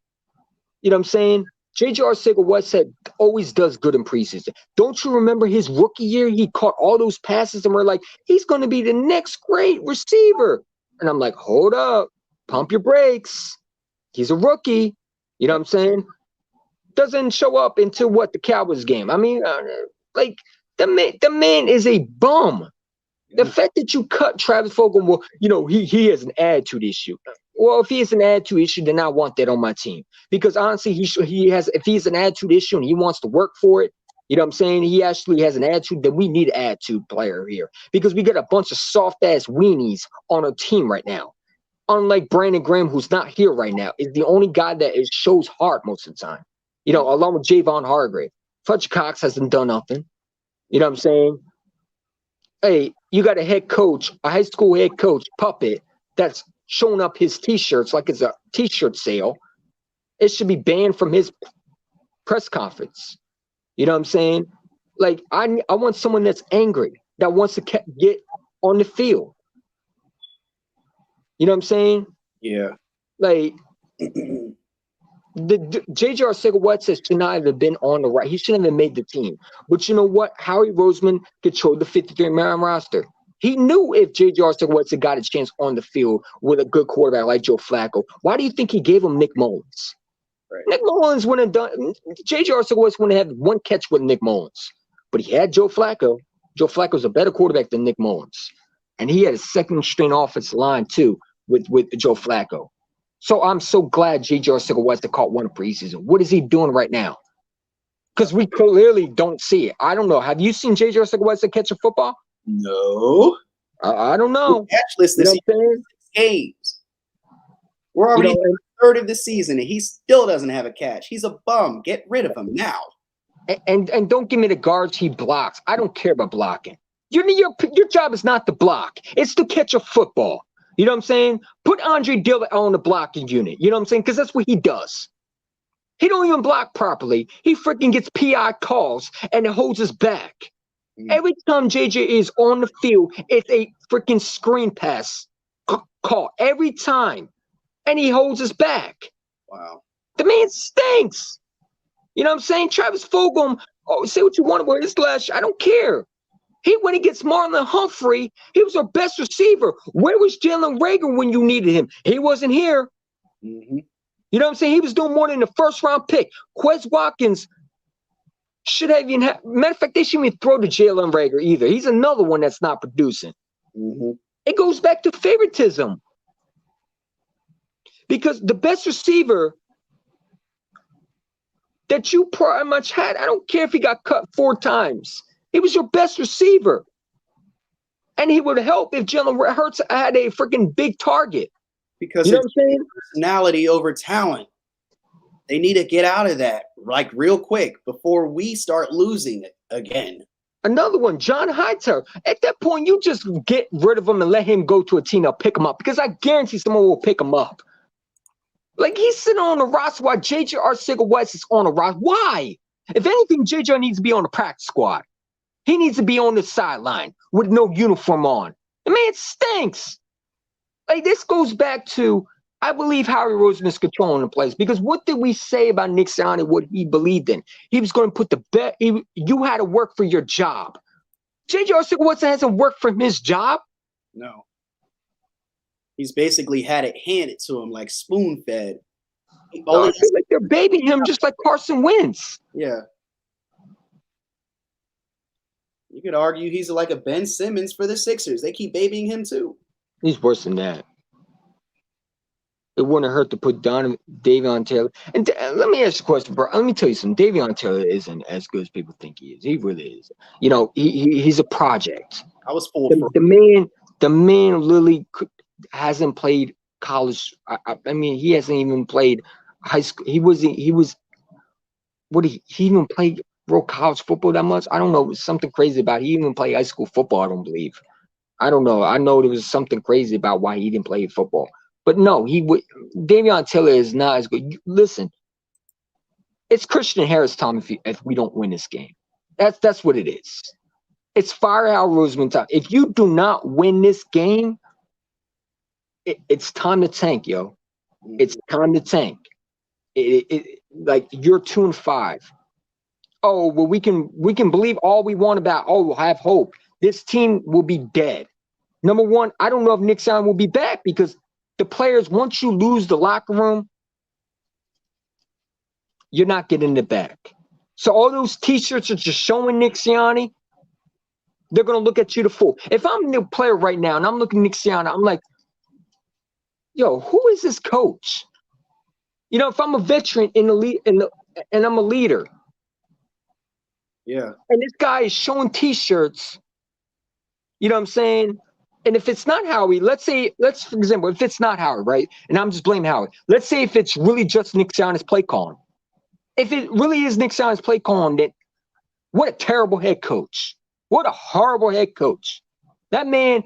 You know what I'm saying? J.J. Arcega-Whiteside always does good in preseason. Don't you remember his rookie year? He caught all those passes and we're like, he's going to be the next great receiver. And I'm like, hold up, pump your brakes. He's a rookie. You know what I'm saying? Doesn't show up until what, the Cowboys game. I mean, like the man is a bum. The fact that you cut Travis Fulgham, well, you know, he has an attitude issue. Well, if he has an attitude issue, then I want that on my team. Because honestly, if he has an attitude issue and he wants to work for it, you know what I'm saying? He actually has an attitude, then we need an attitude player here. Because we got a bunch of soft-ass weenies on our team right now. Unlike Brandon Graham, who's not here right now, is the only guy that shows heart most of the time. You know, along with Javon Hargrave. Fletcher Cox hasn't done nothing. You know what I'm saying? Hey, you got a head coach, a high school head coach, Puppet, that's showing up his T-shirts like it's a T-shirt sale. It should be banned from his press conference. You know what I'm saying? Like, I want someone that's angry, that wants to get on the field. You know what I'm saying? Yeah. Like, the J.J. Arcega-Whiteside should not have been on the right. He shouldn't have made the team. But you know what? Howie Roseman controlled the 53-man roster. He knew if J.J. Arcega-Whiteside got a chance on the field with a good quarterback like Joe Flacco, why do you think he gave him Nick Mullins? Right. Nick Mullins wouldn't have done – J.J. Arcega-Whiteside wouldn't have had one catch with Nick Mullins. But he had Joe Flacco. Joe Flacco's a better quarterback than Nick Mullins. And he had a second-string offensive line too with Joe Flacco. So I'm so glad J.J. Arcega-Whiteside caught one preseason. What is he doing right now? Because we clearly don't see it. I don't know. Have you seen J.J. Arcega-Whiteside catch a football? No. I don't know. Catchless this games. We're already third of the season, and he still doesn't have a catch. He's a bum. Get rid of him now. And don't give me the guards he blocks. I don't care about blocking. Your job is not to block. It's to catch a football. You know what I'm saying? Put Andre Dillard on the blocking unit. You know what I'm saying? Because that's what he does. He don't even block properly. He freaking gets PI calls and it holds us back. Every time JJ is on the field, it's a freaking screen pass call. Every time. And he holds us back. Wow. The man stinks. You know what I'm saying? Travis Fulgham, say what you want about his last. I don't care. When he gets Marlon Humphrey, he was our best receiver. Where was Jalen Reagor when you needed him? He wasn't here. Mm-hmm. You know what I'm saying? He was doing more than the first-round pick. Quez Watkins should have even matter of fact, they shouldn't even throw to Jalen Reagor either. He's another one that's not producing. Mm-hmm. It goes back to favoritism. Because the best receiver that you pretty much had, I don't care if he got cut 4 times. He was your best receiver. And he would help if Jalen Hurts had a freaking big target. Because you know what I'm saying? Personality over talent. They need to get out of that like real quick before we start losing it again. Another one, John Hightower. At that point, you just get rid of him and let him go to a team that'll pick him up, because I guarantee someone will pick him up. Like, he's sitting on the roster while J.J. Arcega-White is on the roster. Why? If anything, J.J. needs to be on the practice squad. He needs to be on the sideline with no uniform on. The man stinks. Like, this goes back to, I believe Howie Roseman is controlling the place, because what did we say about Nick Sirianni, what he believed in? He was going to put the bet. You had to work for your job. J.J. Arcega-White hasn't worked for his job. No. He's basically had it handed to him like spoon-fed. I feel like they're babying him just like Carson Wentz. Yeah. You could argue he's like a Ben Simmons for the Sixers. They keep babying him too. He's worse than that. It wouldn't hurt to put Damion Taylor. And let me ask you a question, bro. Let me tell you something. Damion Taylor isn't as good as people think he is. He really is. You know, he's a project. I was full for the man literally hasn't played college. I mean, he hasn't even played high school. He even played real college football that much? I don't know. It was something crazy about it. He even played high school football, I don't believe. I don't know. I know there was something crazy about why he didn't play football. But no, Damion Taylor is not as good. Listen, it's Christian Harris time if we don't win this game. That's what it is. It's fire Howie Roseman time. If you do not win this game, it's time to tank, yo. It's time to tank. Like, you're 2-5. Oh, well, we can believe all we want about, we'll have hope. This team will be dead. Number one, I don't know if Nick Sirianni will be back, because the players, once you lose the locker room, you're not getting it back. So all those T-shirts are just showing Nick Sirianni. They're going to look at you the fool. If I'm the player right now and I'm looking at Nick Sirianni, I'm like, yo, who is this coach? You know, if I'm a veteran in the league and I'm a leader. Yeah. And this guy is showing T-shirts. You know what I'm saying? And if it's not Howie, for example, if it's not Howie, right? And I'm just blaming Howie. Let's say if it's really just Nick Sirianni's play calling. If it really is Nick Sirianni's play calling, then what a terrible head coach. What a horrible head coach. That man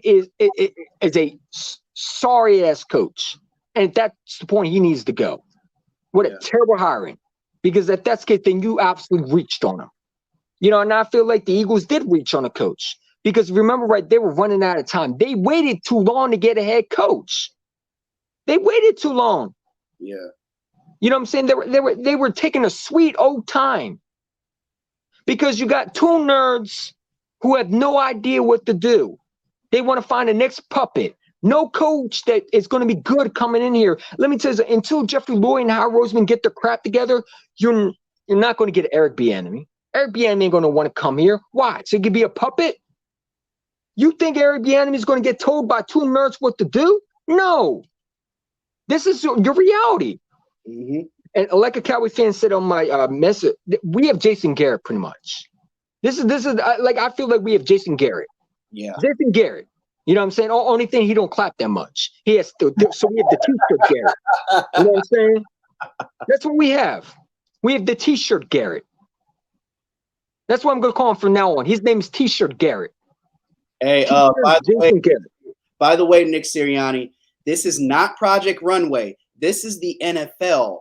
is a sorry ass coach. And that's the point, he needs to go. What a terrible hiring. Because if that's the case, then you absolutely reached on him. You know, and I feel like the Eagles did reach on a coach. Because remember, right, they were running out of time. They waited too long to get a head coach. They waited too long. Yeah. You know what I'm saying? They were taking a sweet old time. Because you got two nerds who have no idea what to do. They want to find the next puppet. No coach that is going to be good coming in here. Let me tell you, until Jeffrey Lurie and Howie Roseman get their crap together, you're not going to get Eric Bieniemy. Eric Bieniemy ain't going to want to come here. Why? So he could be a puppet? You think Eric Bieniemy is going to get told by two nerds what to do? No. This is your reality. Mm-hmm. And like a Cowboy fan said on my message, we have Jason Garrett pretty much. This is like, I feel like we have Jason Garrett. Yeah. Jason Garrett. You know what I'm saying? Only thing, he don't clap that much. He has to. So we have the T-shirt Garrett. You know what I'm saying? That's what we have. We have the T-shirt Garrett. That's what I'm going to call him from now on. His name is T-shirt Garrett. Hey, by the way, Nick Sirianni, this is not Project Runway. This is the NFL.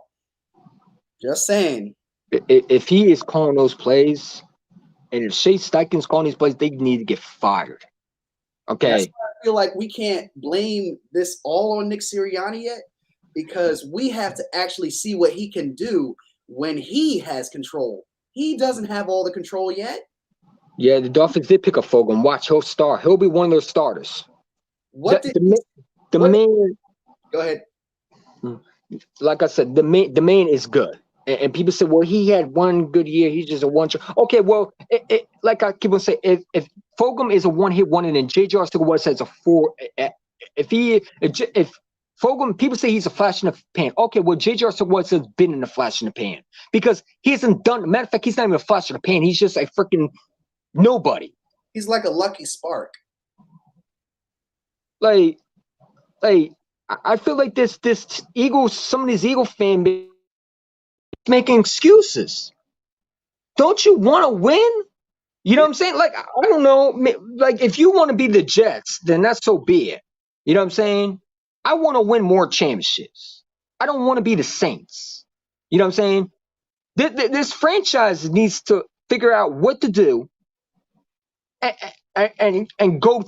Just saying. If he is calling those plays, and if Shea Steichen's calling these plays, they need to get fired. Okay. That's why I feel like we can't blame this all on Nick Sirianni yet, because we have to actually see what he can do when he has control. He doesn't have all the control yet. Yeah, the Dolphins did pick up Fogle. Watch, he'll start. He'll be one of their starters. The man. Go ahead. Like I said, the man is good. And people say, well, he had one good year. He's just a one. Okay, well, like I keep on saying, if Fogle is a one-hit wonder, and J.J. Arcega-White says a 4. If Fogle, people say he's a flash in the pan. Okay, well, J.J. Arcega-White has been in the flash in the pan, because he hasn't done. Matter of fact, he's not even a flash in the pan. He's just a freaking nobody. He's like a lucky spark. Like I feel like this Eagles, some of these Eagle fan base making excuses. Don't you want to win? You know what I'm saying? Like, I don't know. Like, if you want to be the Jets, then that's so be it. You know what I'm saying? I want to win more championships. I don't want to be the Saints. You know what I'm saying? This franchise needs to figure out what to do and go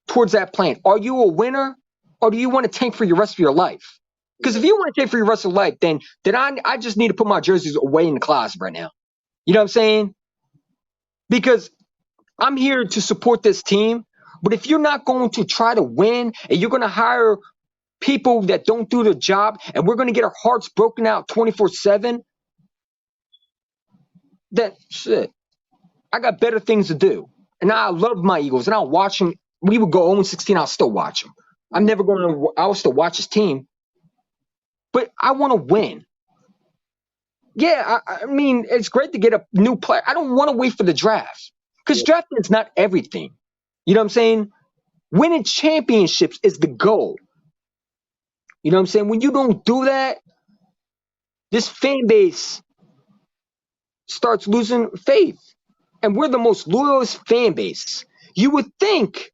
towards that plan. Are you a winner, or do you want to tank for your rest of your life? Because if you want to tank for your rest of life, then I just need to put my jerseys away in the closet right now. You know what I'm saying? Because I'm here to support this team, but if you're not going to try to win and you're going to hire people that don't do the job and we're going to get our hearts broken out 24/7, then shit, I got better things to do. And I love my Eagles, and I'll watch them. We would go 0-16, I'll still watch them. I'm never going to, I'll still watch this team, but I want to win. Yeah, I mean, it's great to get a new player. I don't want to wait for the draft because drafting is not everything. You know what I'm saying? Winning championships is the goal. You know what I'm saying? When you don't do that, this fan base starts losing faith. And we're the most loyalist fan base. You would think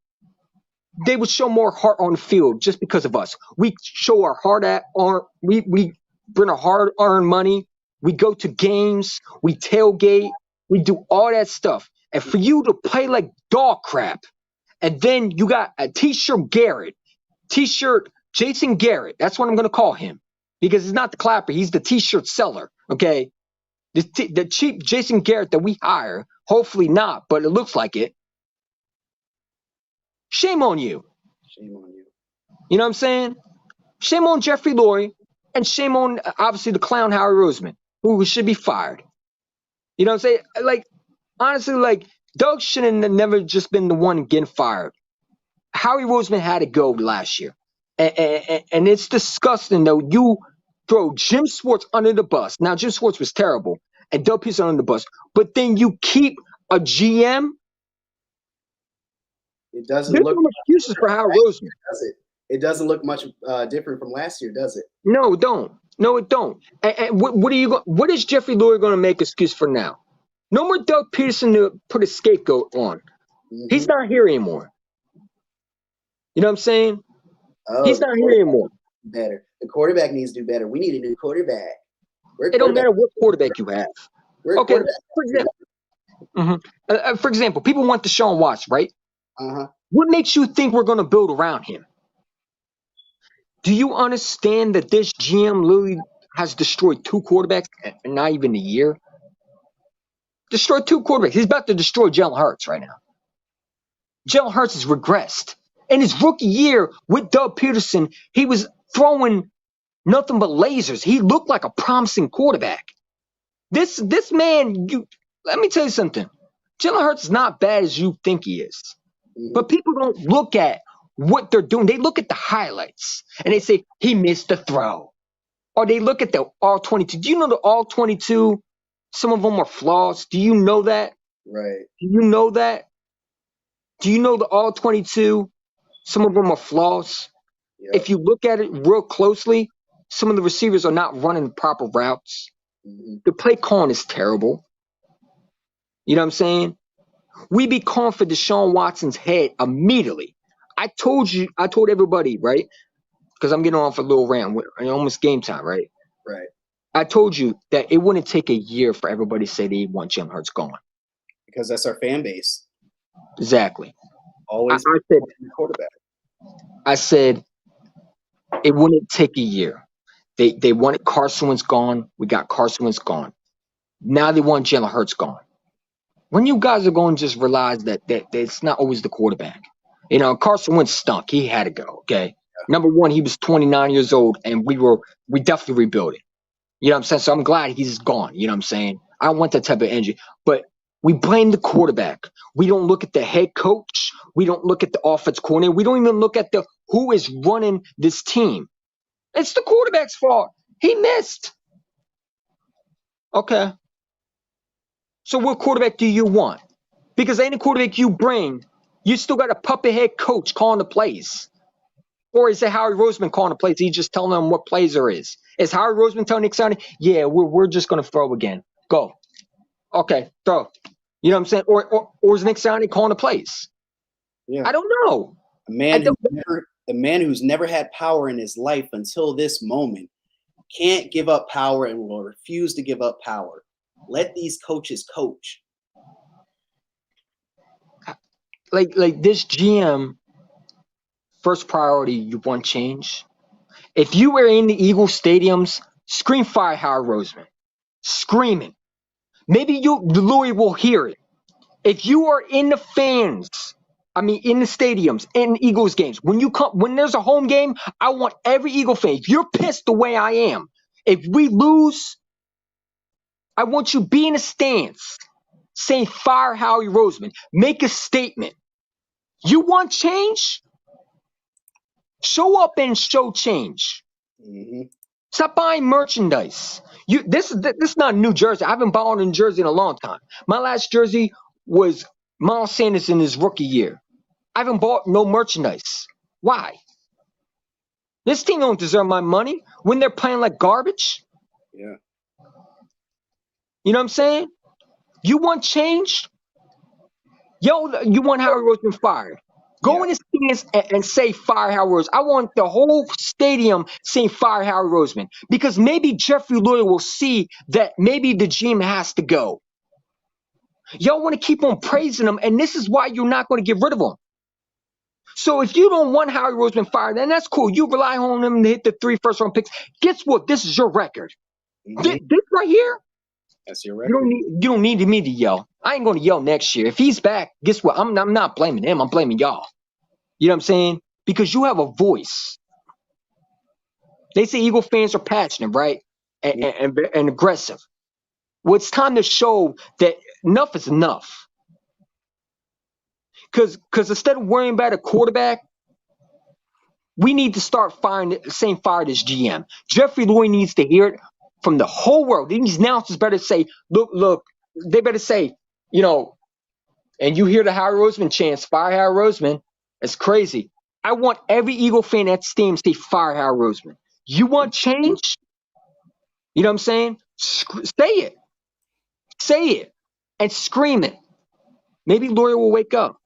they would show more heart on the field just because of us. We show our heart we bring our hard-earned money. We go to games. We tailgate. We do all that stuff. And for you to play like dog crap, and then you got a T-shirt Garrett, T-shirt Jason Garrett. That's what I'm going to call him because he's not the clapper. He's the T-shirt seller. Okay, the cheap Jason Garrett that we hire. Hopefully not, but it looks like it. Shame on you. Shame on you. You know what I'm saying? Shame on Jeffrey Lurie, and shame on obviously the clown Howie Roseman, who should be fired. You know what I'm saying? Like, honestly, like, Doug shouldn't have never just been the one getting fired. Howie Roseman had to go last year. And it's disgusting, though. You throw Jim Schwartz under the bus. Now, Jim Schwartz was terrible, and Doug Peterson under the bus. But then you keep a GM. It doesn't There's look no excuses for Howie Roseman. Does it? It doesn't look much different from last year, does it? No, it don't. No, it don't. And what is Jeffrey Lurie going to make excuse for now? No more Doug Peterson to put a scapegoat on. Mm-hmm. He's not here anymore. You know what I'm saying? Oh, he's not here anymore. Better. The quarterback needs to do better. We need a new quarterback. It don't matter what quarterback you have. Okay, for example, people want Deshaun Watson, right? Uh-huh. What makes you think we're going to build around him? Do you understand that this GM literally has destroyed 2 quarterbacks in not even a year? Destroyed 2 quarterbacks. He's about to destroy Jalen Hurts right now. Jalen Hurts has regressed. In his rookie year with Doug Peterson, he was throwing nothing but lasers. He looked like a promising quarterback. This man, let me tell you something. Jalen Hurts is not bad as you think he is. But people don't look at what they're doing. They look at the highlights and they say, he missed the throw. Or they look at the all-22. Do you know the all-22, some of them are flaws? Do you know that? Right. Do you know that? Do you know the all-22, some of them are flaws? Yep. If you look at it real closely, some of the receivers are not running proper routes. Mm-hmm. The play calling is terrible. You know what I'm saying? We be calling for Deshaun Watson's head immediately. I told everybody, right? Because I'm getting on for a little rant. Almost game time, right? Right. I told you that it wouldn't take a year for everybody to say they want Jim Hurts gone. Because that's our fan base. Exactly. Always I said, quarterback. I said it wouldn't take a year. They wanted Carson Wentz gone. We got Carson Wentz gone. Now they want Jalen Hurts gone. When you guys are going to just realize that it's not always the quarterback. You know, Carson Wentz stunk. He had to go, okay? Yeah. Number one, he was 29 years old, and we definitely rebuilding. You know what I'm saying? So I'm glad he's gone. You know what I'm saying? I don't want that type of energy. But we blame the quarterback. We don't look at the head coach. We don't look at the offense coordinator. We don't even look at who is running this team. It's the quarterback's fault. He missed. Okay. So what quarterback do you want? Because any quarterback you bring, you still got a puppet head coach calling the plays. Or is it Howie Roseman calling the plays? He's just telling them what plays there is. Is Howie Roseman telling Nick Sirianni, yeah, we're just going to throw again. Go. Okay, throw. You know what I'm saying? Or is Nick Sirianni calling the plays? Yeah. I don't know. A man who's never had power in his life until this moment can't give up power and will refuse to give up power. Let these coaches coach. Like this GM, first priority, you want change. If you were in the Eagles stadiums, scream fire Howie Roseman. Screaming. Maybe Louis will hear it. If you are in the fans, in the stadiums, in Eagles games, when there's a home game, I want every Eagle fan. If you're pissed the way I am, if we lose, I want you be in the stands saying fire Howie Roseman. Make a statement. You want change? Show up and show change. Mm-hmm. Stop buying merchandise. This is not New Jersey. I haven't bought a New Jersey in a long time. My last jersey was Miles Sanders in his rookie year. I haven't bought no merchandise. Why? This team don't deserve my money when they're playing like garbage. Yeah. You know what I'm saying? You want change? Yo, you want Howie Roseman fired. Go in the stands and say fire Howie Roseman. I want the whole stadium saying fire Howie Roseman. Because maybe Jeffrey Lurie will see that maybe the GM has to go. Y'all want to keep on praising him, and this is why you're not going to get rid of him. So if you don't want Howie Roseman fired, then that's cool. You rely on him to hit the 3 first-round picks. Guess what? This is your record. Mm-hmm. This right here, that's your record. You don't need me to yell. I ain't going to yell next year. If he's back, guess what? I'm not blaming him. I'm blaming y'all. You know what I'm saying? Because you have a voice. They say Eagle fans are passionate, right? And aggressive. Well, it's time to show that enough is enough. Because instead of worrying about a quarterback, we need to start saying fire this GM. Jeffrey Lurie needs to hear it from the whole world. These announcers better say, look, they better say, and you hear the Howie Roseman chants, fire Howie Roseman. It's crazy. I want every Eagle fan at Steam to say fire Howie Roseman. You want change? You know what I'm saying? Say it. Say it. And scream it. Maybe Lurie will wake up.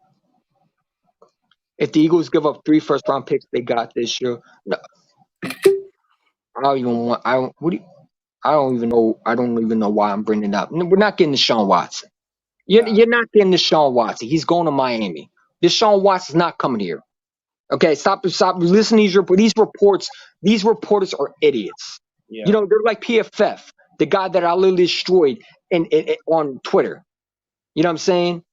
If the Eagles give up 3 first-round picks they got this year, no, I don't even know why I'm bringing it up. We're not getting Deshaun Watson. You're not getting Deshaun Watson. He's going to Miami. Deshaun Watson's not coming here. Okay, stop listening to these reports. These reporters are idiots. Yeah. They're like PFF, the guy that I literally destroyed on Twitter. You know what I'm saying?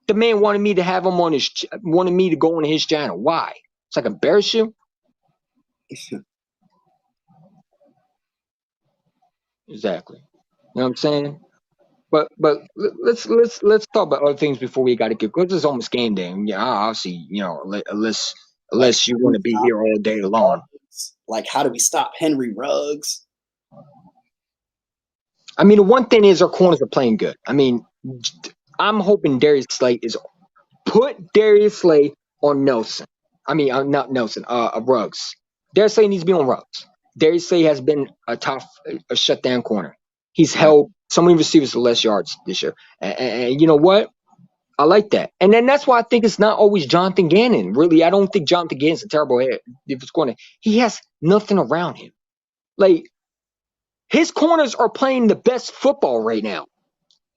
The man wanted me to have him wanted me to go on his channel. Why? It's like embarrass you. Exactly. You know what I'm saying? But let's talk about other things before we got to get, because it's almost game day. Yeah, obviously, unless you want to be here all day long. Like, how do we stop Henry Ruggs? The one thing is our corners are playing good. I'm hoping Darius Slay put Darius Slay on Nelson. Not Nelson, Ruggs. Darius Slay needs to be on Ruggs. Darius Slay has been a shutdown corner. He's held so many receivers for less yards this year. And you know what? I like that. And then that's why I think it's not always Jonathan Gannon. Really, I don't think Jonathan Gannon's a terrible defensive corner. He has nothing around him. Like, his corners are playing the best football right now.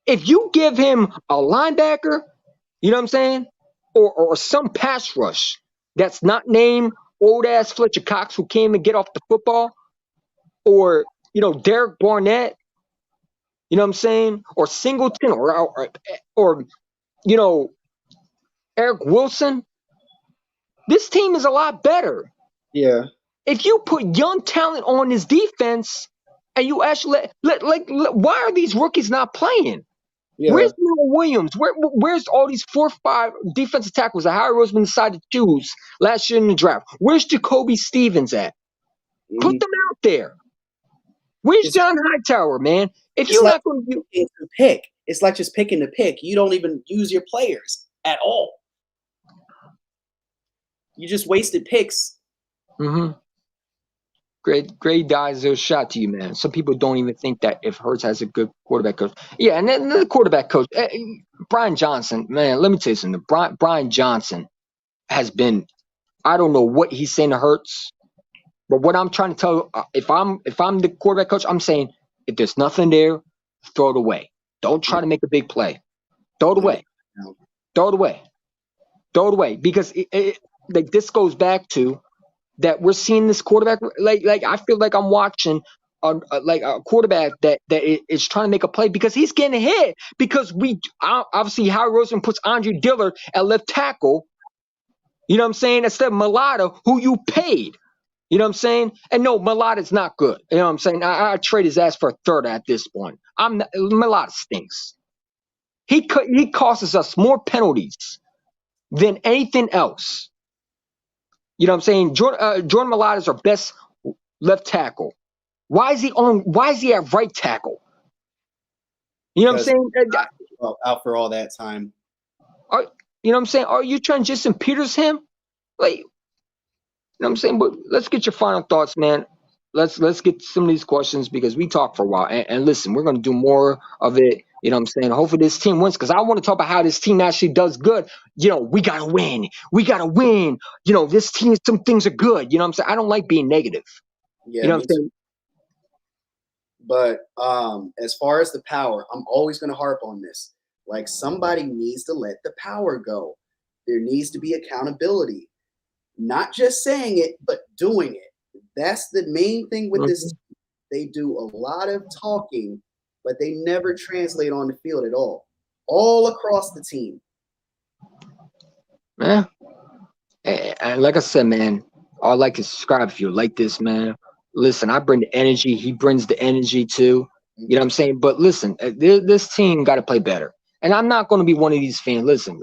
If you give him a linebacker, you know what I'm saying? Or some pass rush that's not named old-ass Fletcher Cox who came to get off the football, or, Derek Barnett, you know what I'm saying? Or Singleton, or Eric Wilson. This team is a lot better. Yeah. If you put young talent on this defense and you actually why are these rookies not playing? Yeah. Where's Noah Williams? Where's all these 4-5 defensive tackles that Howie Roseman decided to choose last year in the draft? Where's Jacoby Stevens at? Mm-hmm. Put them out there. Where's John Hightower, man? If you're not going to pick, it's like just picking the pick. You don't even use your players at all. You just wasted picks Mm-hmm. Great dies a shot to you, man. Some people don't even think that if Hurts has a good quarterback coach. Yeah, and then the quarterback coach, Brian Johnson, man, let me tell you something. Brian Johnson has been, I don't know what he's saying to Hurts, but what I'm trying to tell, if I'm the quarterback coach, I'm saying if there's nothing there, throw it away. Don't try to make a big play. Throw it away. Throw it away. Throw it away. Because like this goes back to that we're seeing this quarterback like I feel like I'm watching like a quarterback that is trying to make a play because he's getting hit because we obviously Howie Roseman puts Andre Dillard at left tackle. You know what I'm saying? Instead of Mulata, who you paid. You know what I'm saying? And no, Mulata's not good. You know what I'm saying? I trade his ass for a third at this point. Mulata stinks. He causes us more penalties than anything else. You know what I'm saying? Jordan Mailata is our best left tackle. Why is he at right tackle? You know what I'm saying? Out for all that time. You know what I'm saying? Are you trying to Jason Peters him? Like, you know what I'm saying? But let's get your final thoughts, man. Let's get some of these questions because we talked for a while. And listen, we're going to do more of it. You know what I'm saying? Hopefully this team wins because I want to talk about how this team actually does good. You know, we got to win. We got to win. You know, this team, some things are good. You know what I'm saying? I don't like being negative. Yeah, you know what I'm saying? But as far as the power, I'm always going to harp on this. Like somebody needs to let the power go. There needs to be accountability. Not just saying it, but doing it. That's the main thing with this. They do a lot of talking, but they never translate on the field at all across the team. Yeah. And like I said, man, I'd like to subscribe if you like this, man. Listen, I bring the energy. He brings the energy too. You know what I'm saying? But listen, this team got to play better. And I'm not going to be one of these fans. Listen.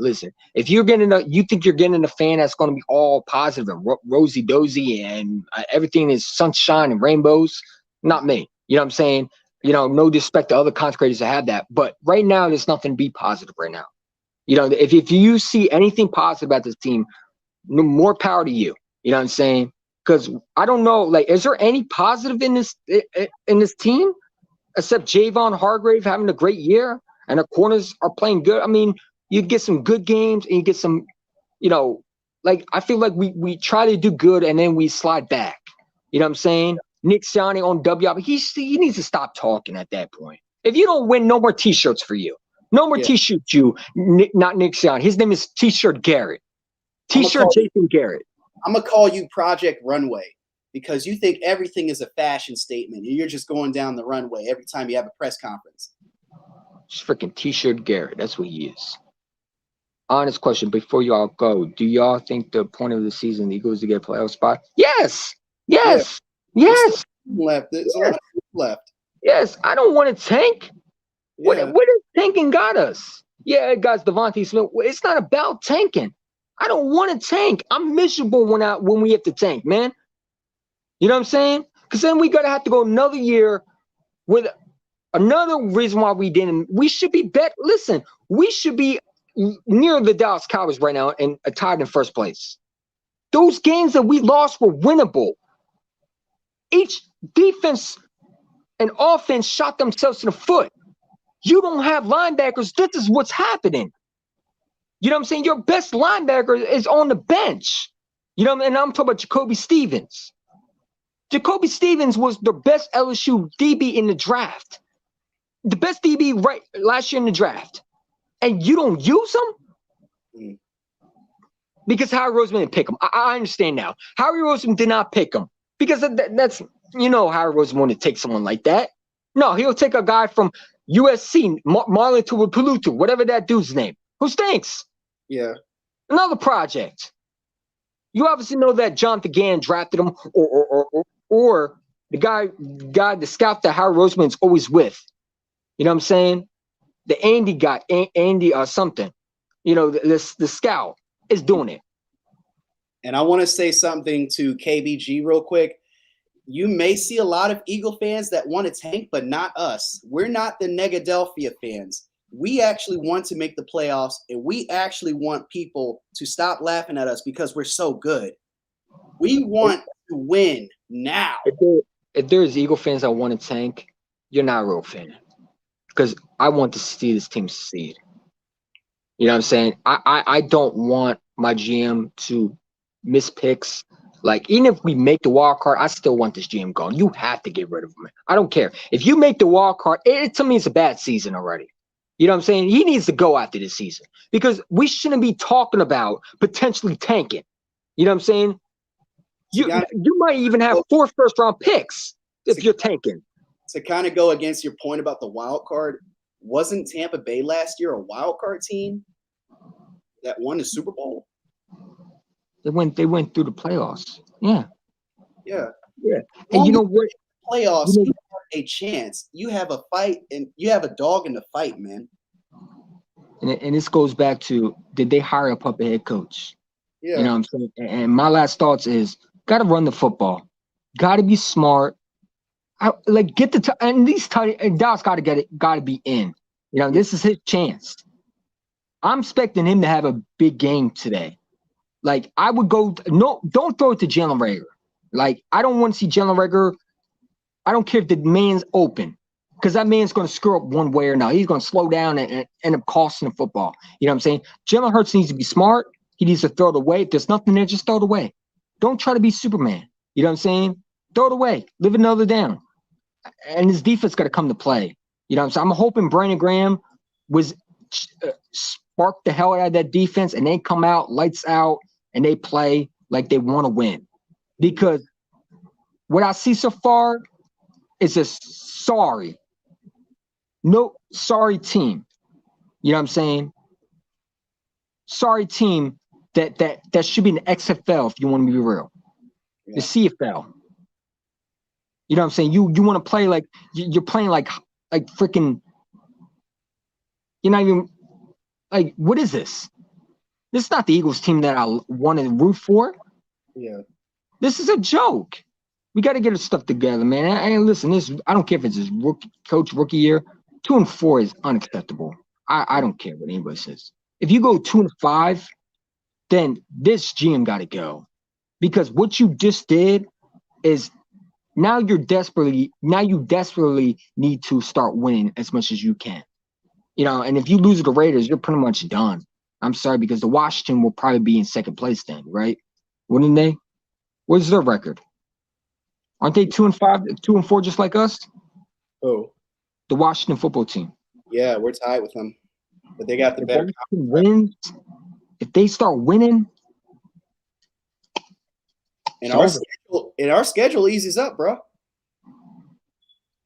If you think you're getting a fan that's going to be all positive and rosy dozy and everything is sunshine and rainbows, not me. You know what I'm saying? You know, no disrespect to other content creators that have that, but right now there's nothing to be positive right now. You know, if you see anything positive about this team, more power to you. You know what I'm saying? Because I don't know, like, is there any positive in this team except Javon Hargrave having a great year and the corners are playing good? I mean, you get some good games and you get some, you know, like I feel like we try to do good and then we slide back. You know what I'm saying? Nick Sirianni on W. He needs to stop talking at that point. If you don't win, no more T-shirts for you. No more T-shirts, not Nick Sirianni. His name is T-shirt Garrett. T-shirt Jason Garrett. I'm going to call you Project Runway because you think everything is a fashion statement and you're just going down the runway every time you have a press conference. It's freaking T-shirt Garrett. That's what he is. Honest question before y'all go. Do y'all think the point of the season, the Eagles to get a playoff spot? Yes. Yes. Yeah. Yes. There's a lot of left. Yes. I don't want to tank. Yeah. What is tanking got us? Yeah, it got Devontae Smith. It's not about tanking. I don't want to tank. I'm miserable when we have to tank, man. You know what I'm saying? Because then we gotta have to go another year with another reason why we didn't. We should be bet. Listen, we should be near the Dallas Cowboys right now and tied in first place. Those games that we lost were winnable. Each defense and offense shot themselves in the foot. You don't have linebackers. This is what's happening. You know what I'm saying? Your best linebacker is on the bench. You know, and I'm talking about Jacoby Stevens. Jacoby Stevens was the best LSU DB in the draft. The best DB right last year in the draft. And you don't use him? Because Howie Roseman didn't pick him. I understand now. Howie Roseman did not pick him. Because that's, you know, Howie Roseman wanted to take someone like that. No, he'll take a guy from USC, Marlon Tuipulotu, whatever that dude's name, who stinks. Yeah. Another project. You obviously know that Jonathan Gann drafted him or the guy, the scout that Howie Roseman's always with. You know what I'm saying? The Andy guy, Andy or something. You know, the scout is doing it. And I want to say something to KBG real quick. You may see a lot of Eagle fans that want to tank, but not us. We're not the Negadelphia fans. We actually want to make the playoffs, and we actually want people to stop laughing at us because we're so good. We want to win now. If there's Eagle fans that want to tank, you're not a real fan. Because I want to see this team succeed. You know what I'm saying? I don't want my GM to miss picks. Like, even if we make the wild card, I still want this GM gone. You have to get rid of him. I don't care. If you make the wild card, to me, it's a bad season already. You know what I'm saying? He needs to go after this season because we shouldn't be talking about potentially tanking. You know what I'm saying? You might even have 4 first-round picks if you're tanking. To kind of go against your point about the wild card, wasn't Tampa Bay last year a wild card team that won the Super Bowl? They went through the playoffs. Yeah. Yeah. And you know what? Playoffs, you have a chance. You have a fight, and you have a dog in the fight, man. And this goes back to, did they hire a puppet head coach? Yeah. You know what I'm saying? And my last thoughts is, got to run the football. Got to be smart. Get the and these tight and Dallas got to be in. You know, this is his chance. I'm expecting him to have a big game today. Like, I would go, no, don't throw it to Jalen Reagor. Like, I don't want to see Jalen Reagor. I don't care if the man's open, because that man's going to screw up one way or another. He's going to slow down and end up costing the football. You know what I'm saying? Jalen Hurts needs to be smart. He needs to throw it away. If there's nothing there, just throw it away. Don't try to be Superman. You know what I'm saying? Throw it away. Live another down. And his defense got to come to play. You know what I'm saying? I'm hoping Brandon Graham was spark the hell out of that defense, and they come out, lights out, and they play like they want to win. Because what I see so far is a sorry team. You know what I'm saying? Sorry team that should be in the XFL if you want to be real. Yeah. The CFL. You know what I'm saying? You want to play like you're playing like freaking. You're not even like, what is this? This is not the Eagles team that I want to root for. Yeah. This is a joke. We got to get our stuff together, man. And listen, I don't care if it's his rookie year. 2-4 is unacceptable. I don't care what anybody says. If you go 2-5, then this GM got to go, because what you just did is now you desperately need to start winning as much as you can. You know, and if you lose to the Raiders, you're pretty much done. I'm sorry, because the Washington will probably be in second place then, right? Wouldn't they? What's their record? Aren't they 2-5, 2-4, just like us? Oh, the Washington football team. Yeah, we're tied with them, but they got the better. If they start winning, and our schedule eases up, bro.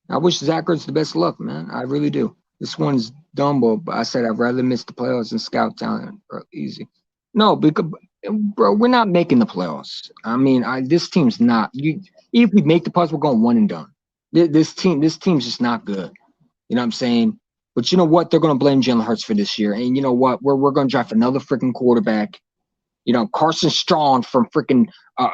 I wish Zach Ertz the best of luck, man. I really do. This one's dumb, but I said I'd rather miss the playoffs than scout talent. Bro, easy. No, because, bro, we're not making the playoffs. I mean, this team's not. If we make the playoffs, we're going one and done. This team's just not good. You know what I'm saying? But you know what? They're going to blame Jalen Hurts for this year. And you know what? We're going to draft another freaking quarterback. You know, Carson Strong from freaking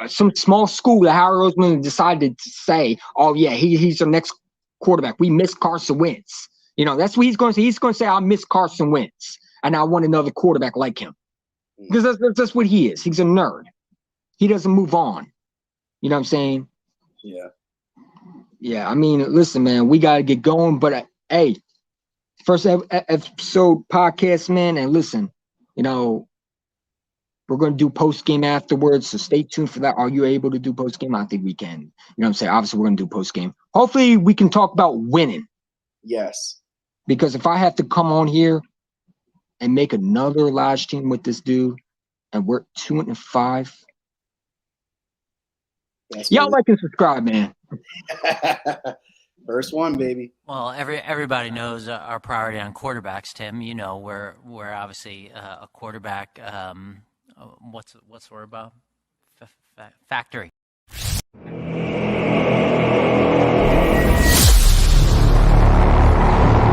some small school that Howie Roseman decided to say, oh, yeah, he's our next quarterback. We miss Carson Wentz. You know, that's what he's going to say. He's going to say, I miss Carson Wentz, and I want another quarterback like him. Because that's what he is. He's a nerd. He doesn't move on. You know what I'm saying? Yeah. Yeah, I mean, listen, man, we got to get going. But, hey, first episode podcast, man, and listen, you know, we're going to do post-game afterwards, so stay tuned for that. Are you able to do post-game? I think we can. You know what I'm saying? Obviously, we're going to do post-game. Hopefully, we can talk about winning. Yes. Because if I have to come on here and make another live stream with this dude, and we're 2-5, y'all like and subscribe, man. First one, baby. Well, everybody knows our priority on quarterbacks, Tim. You know, we're obviously a quarterback. What's the word about factory?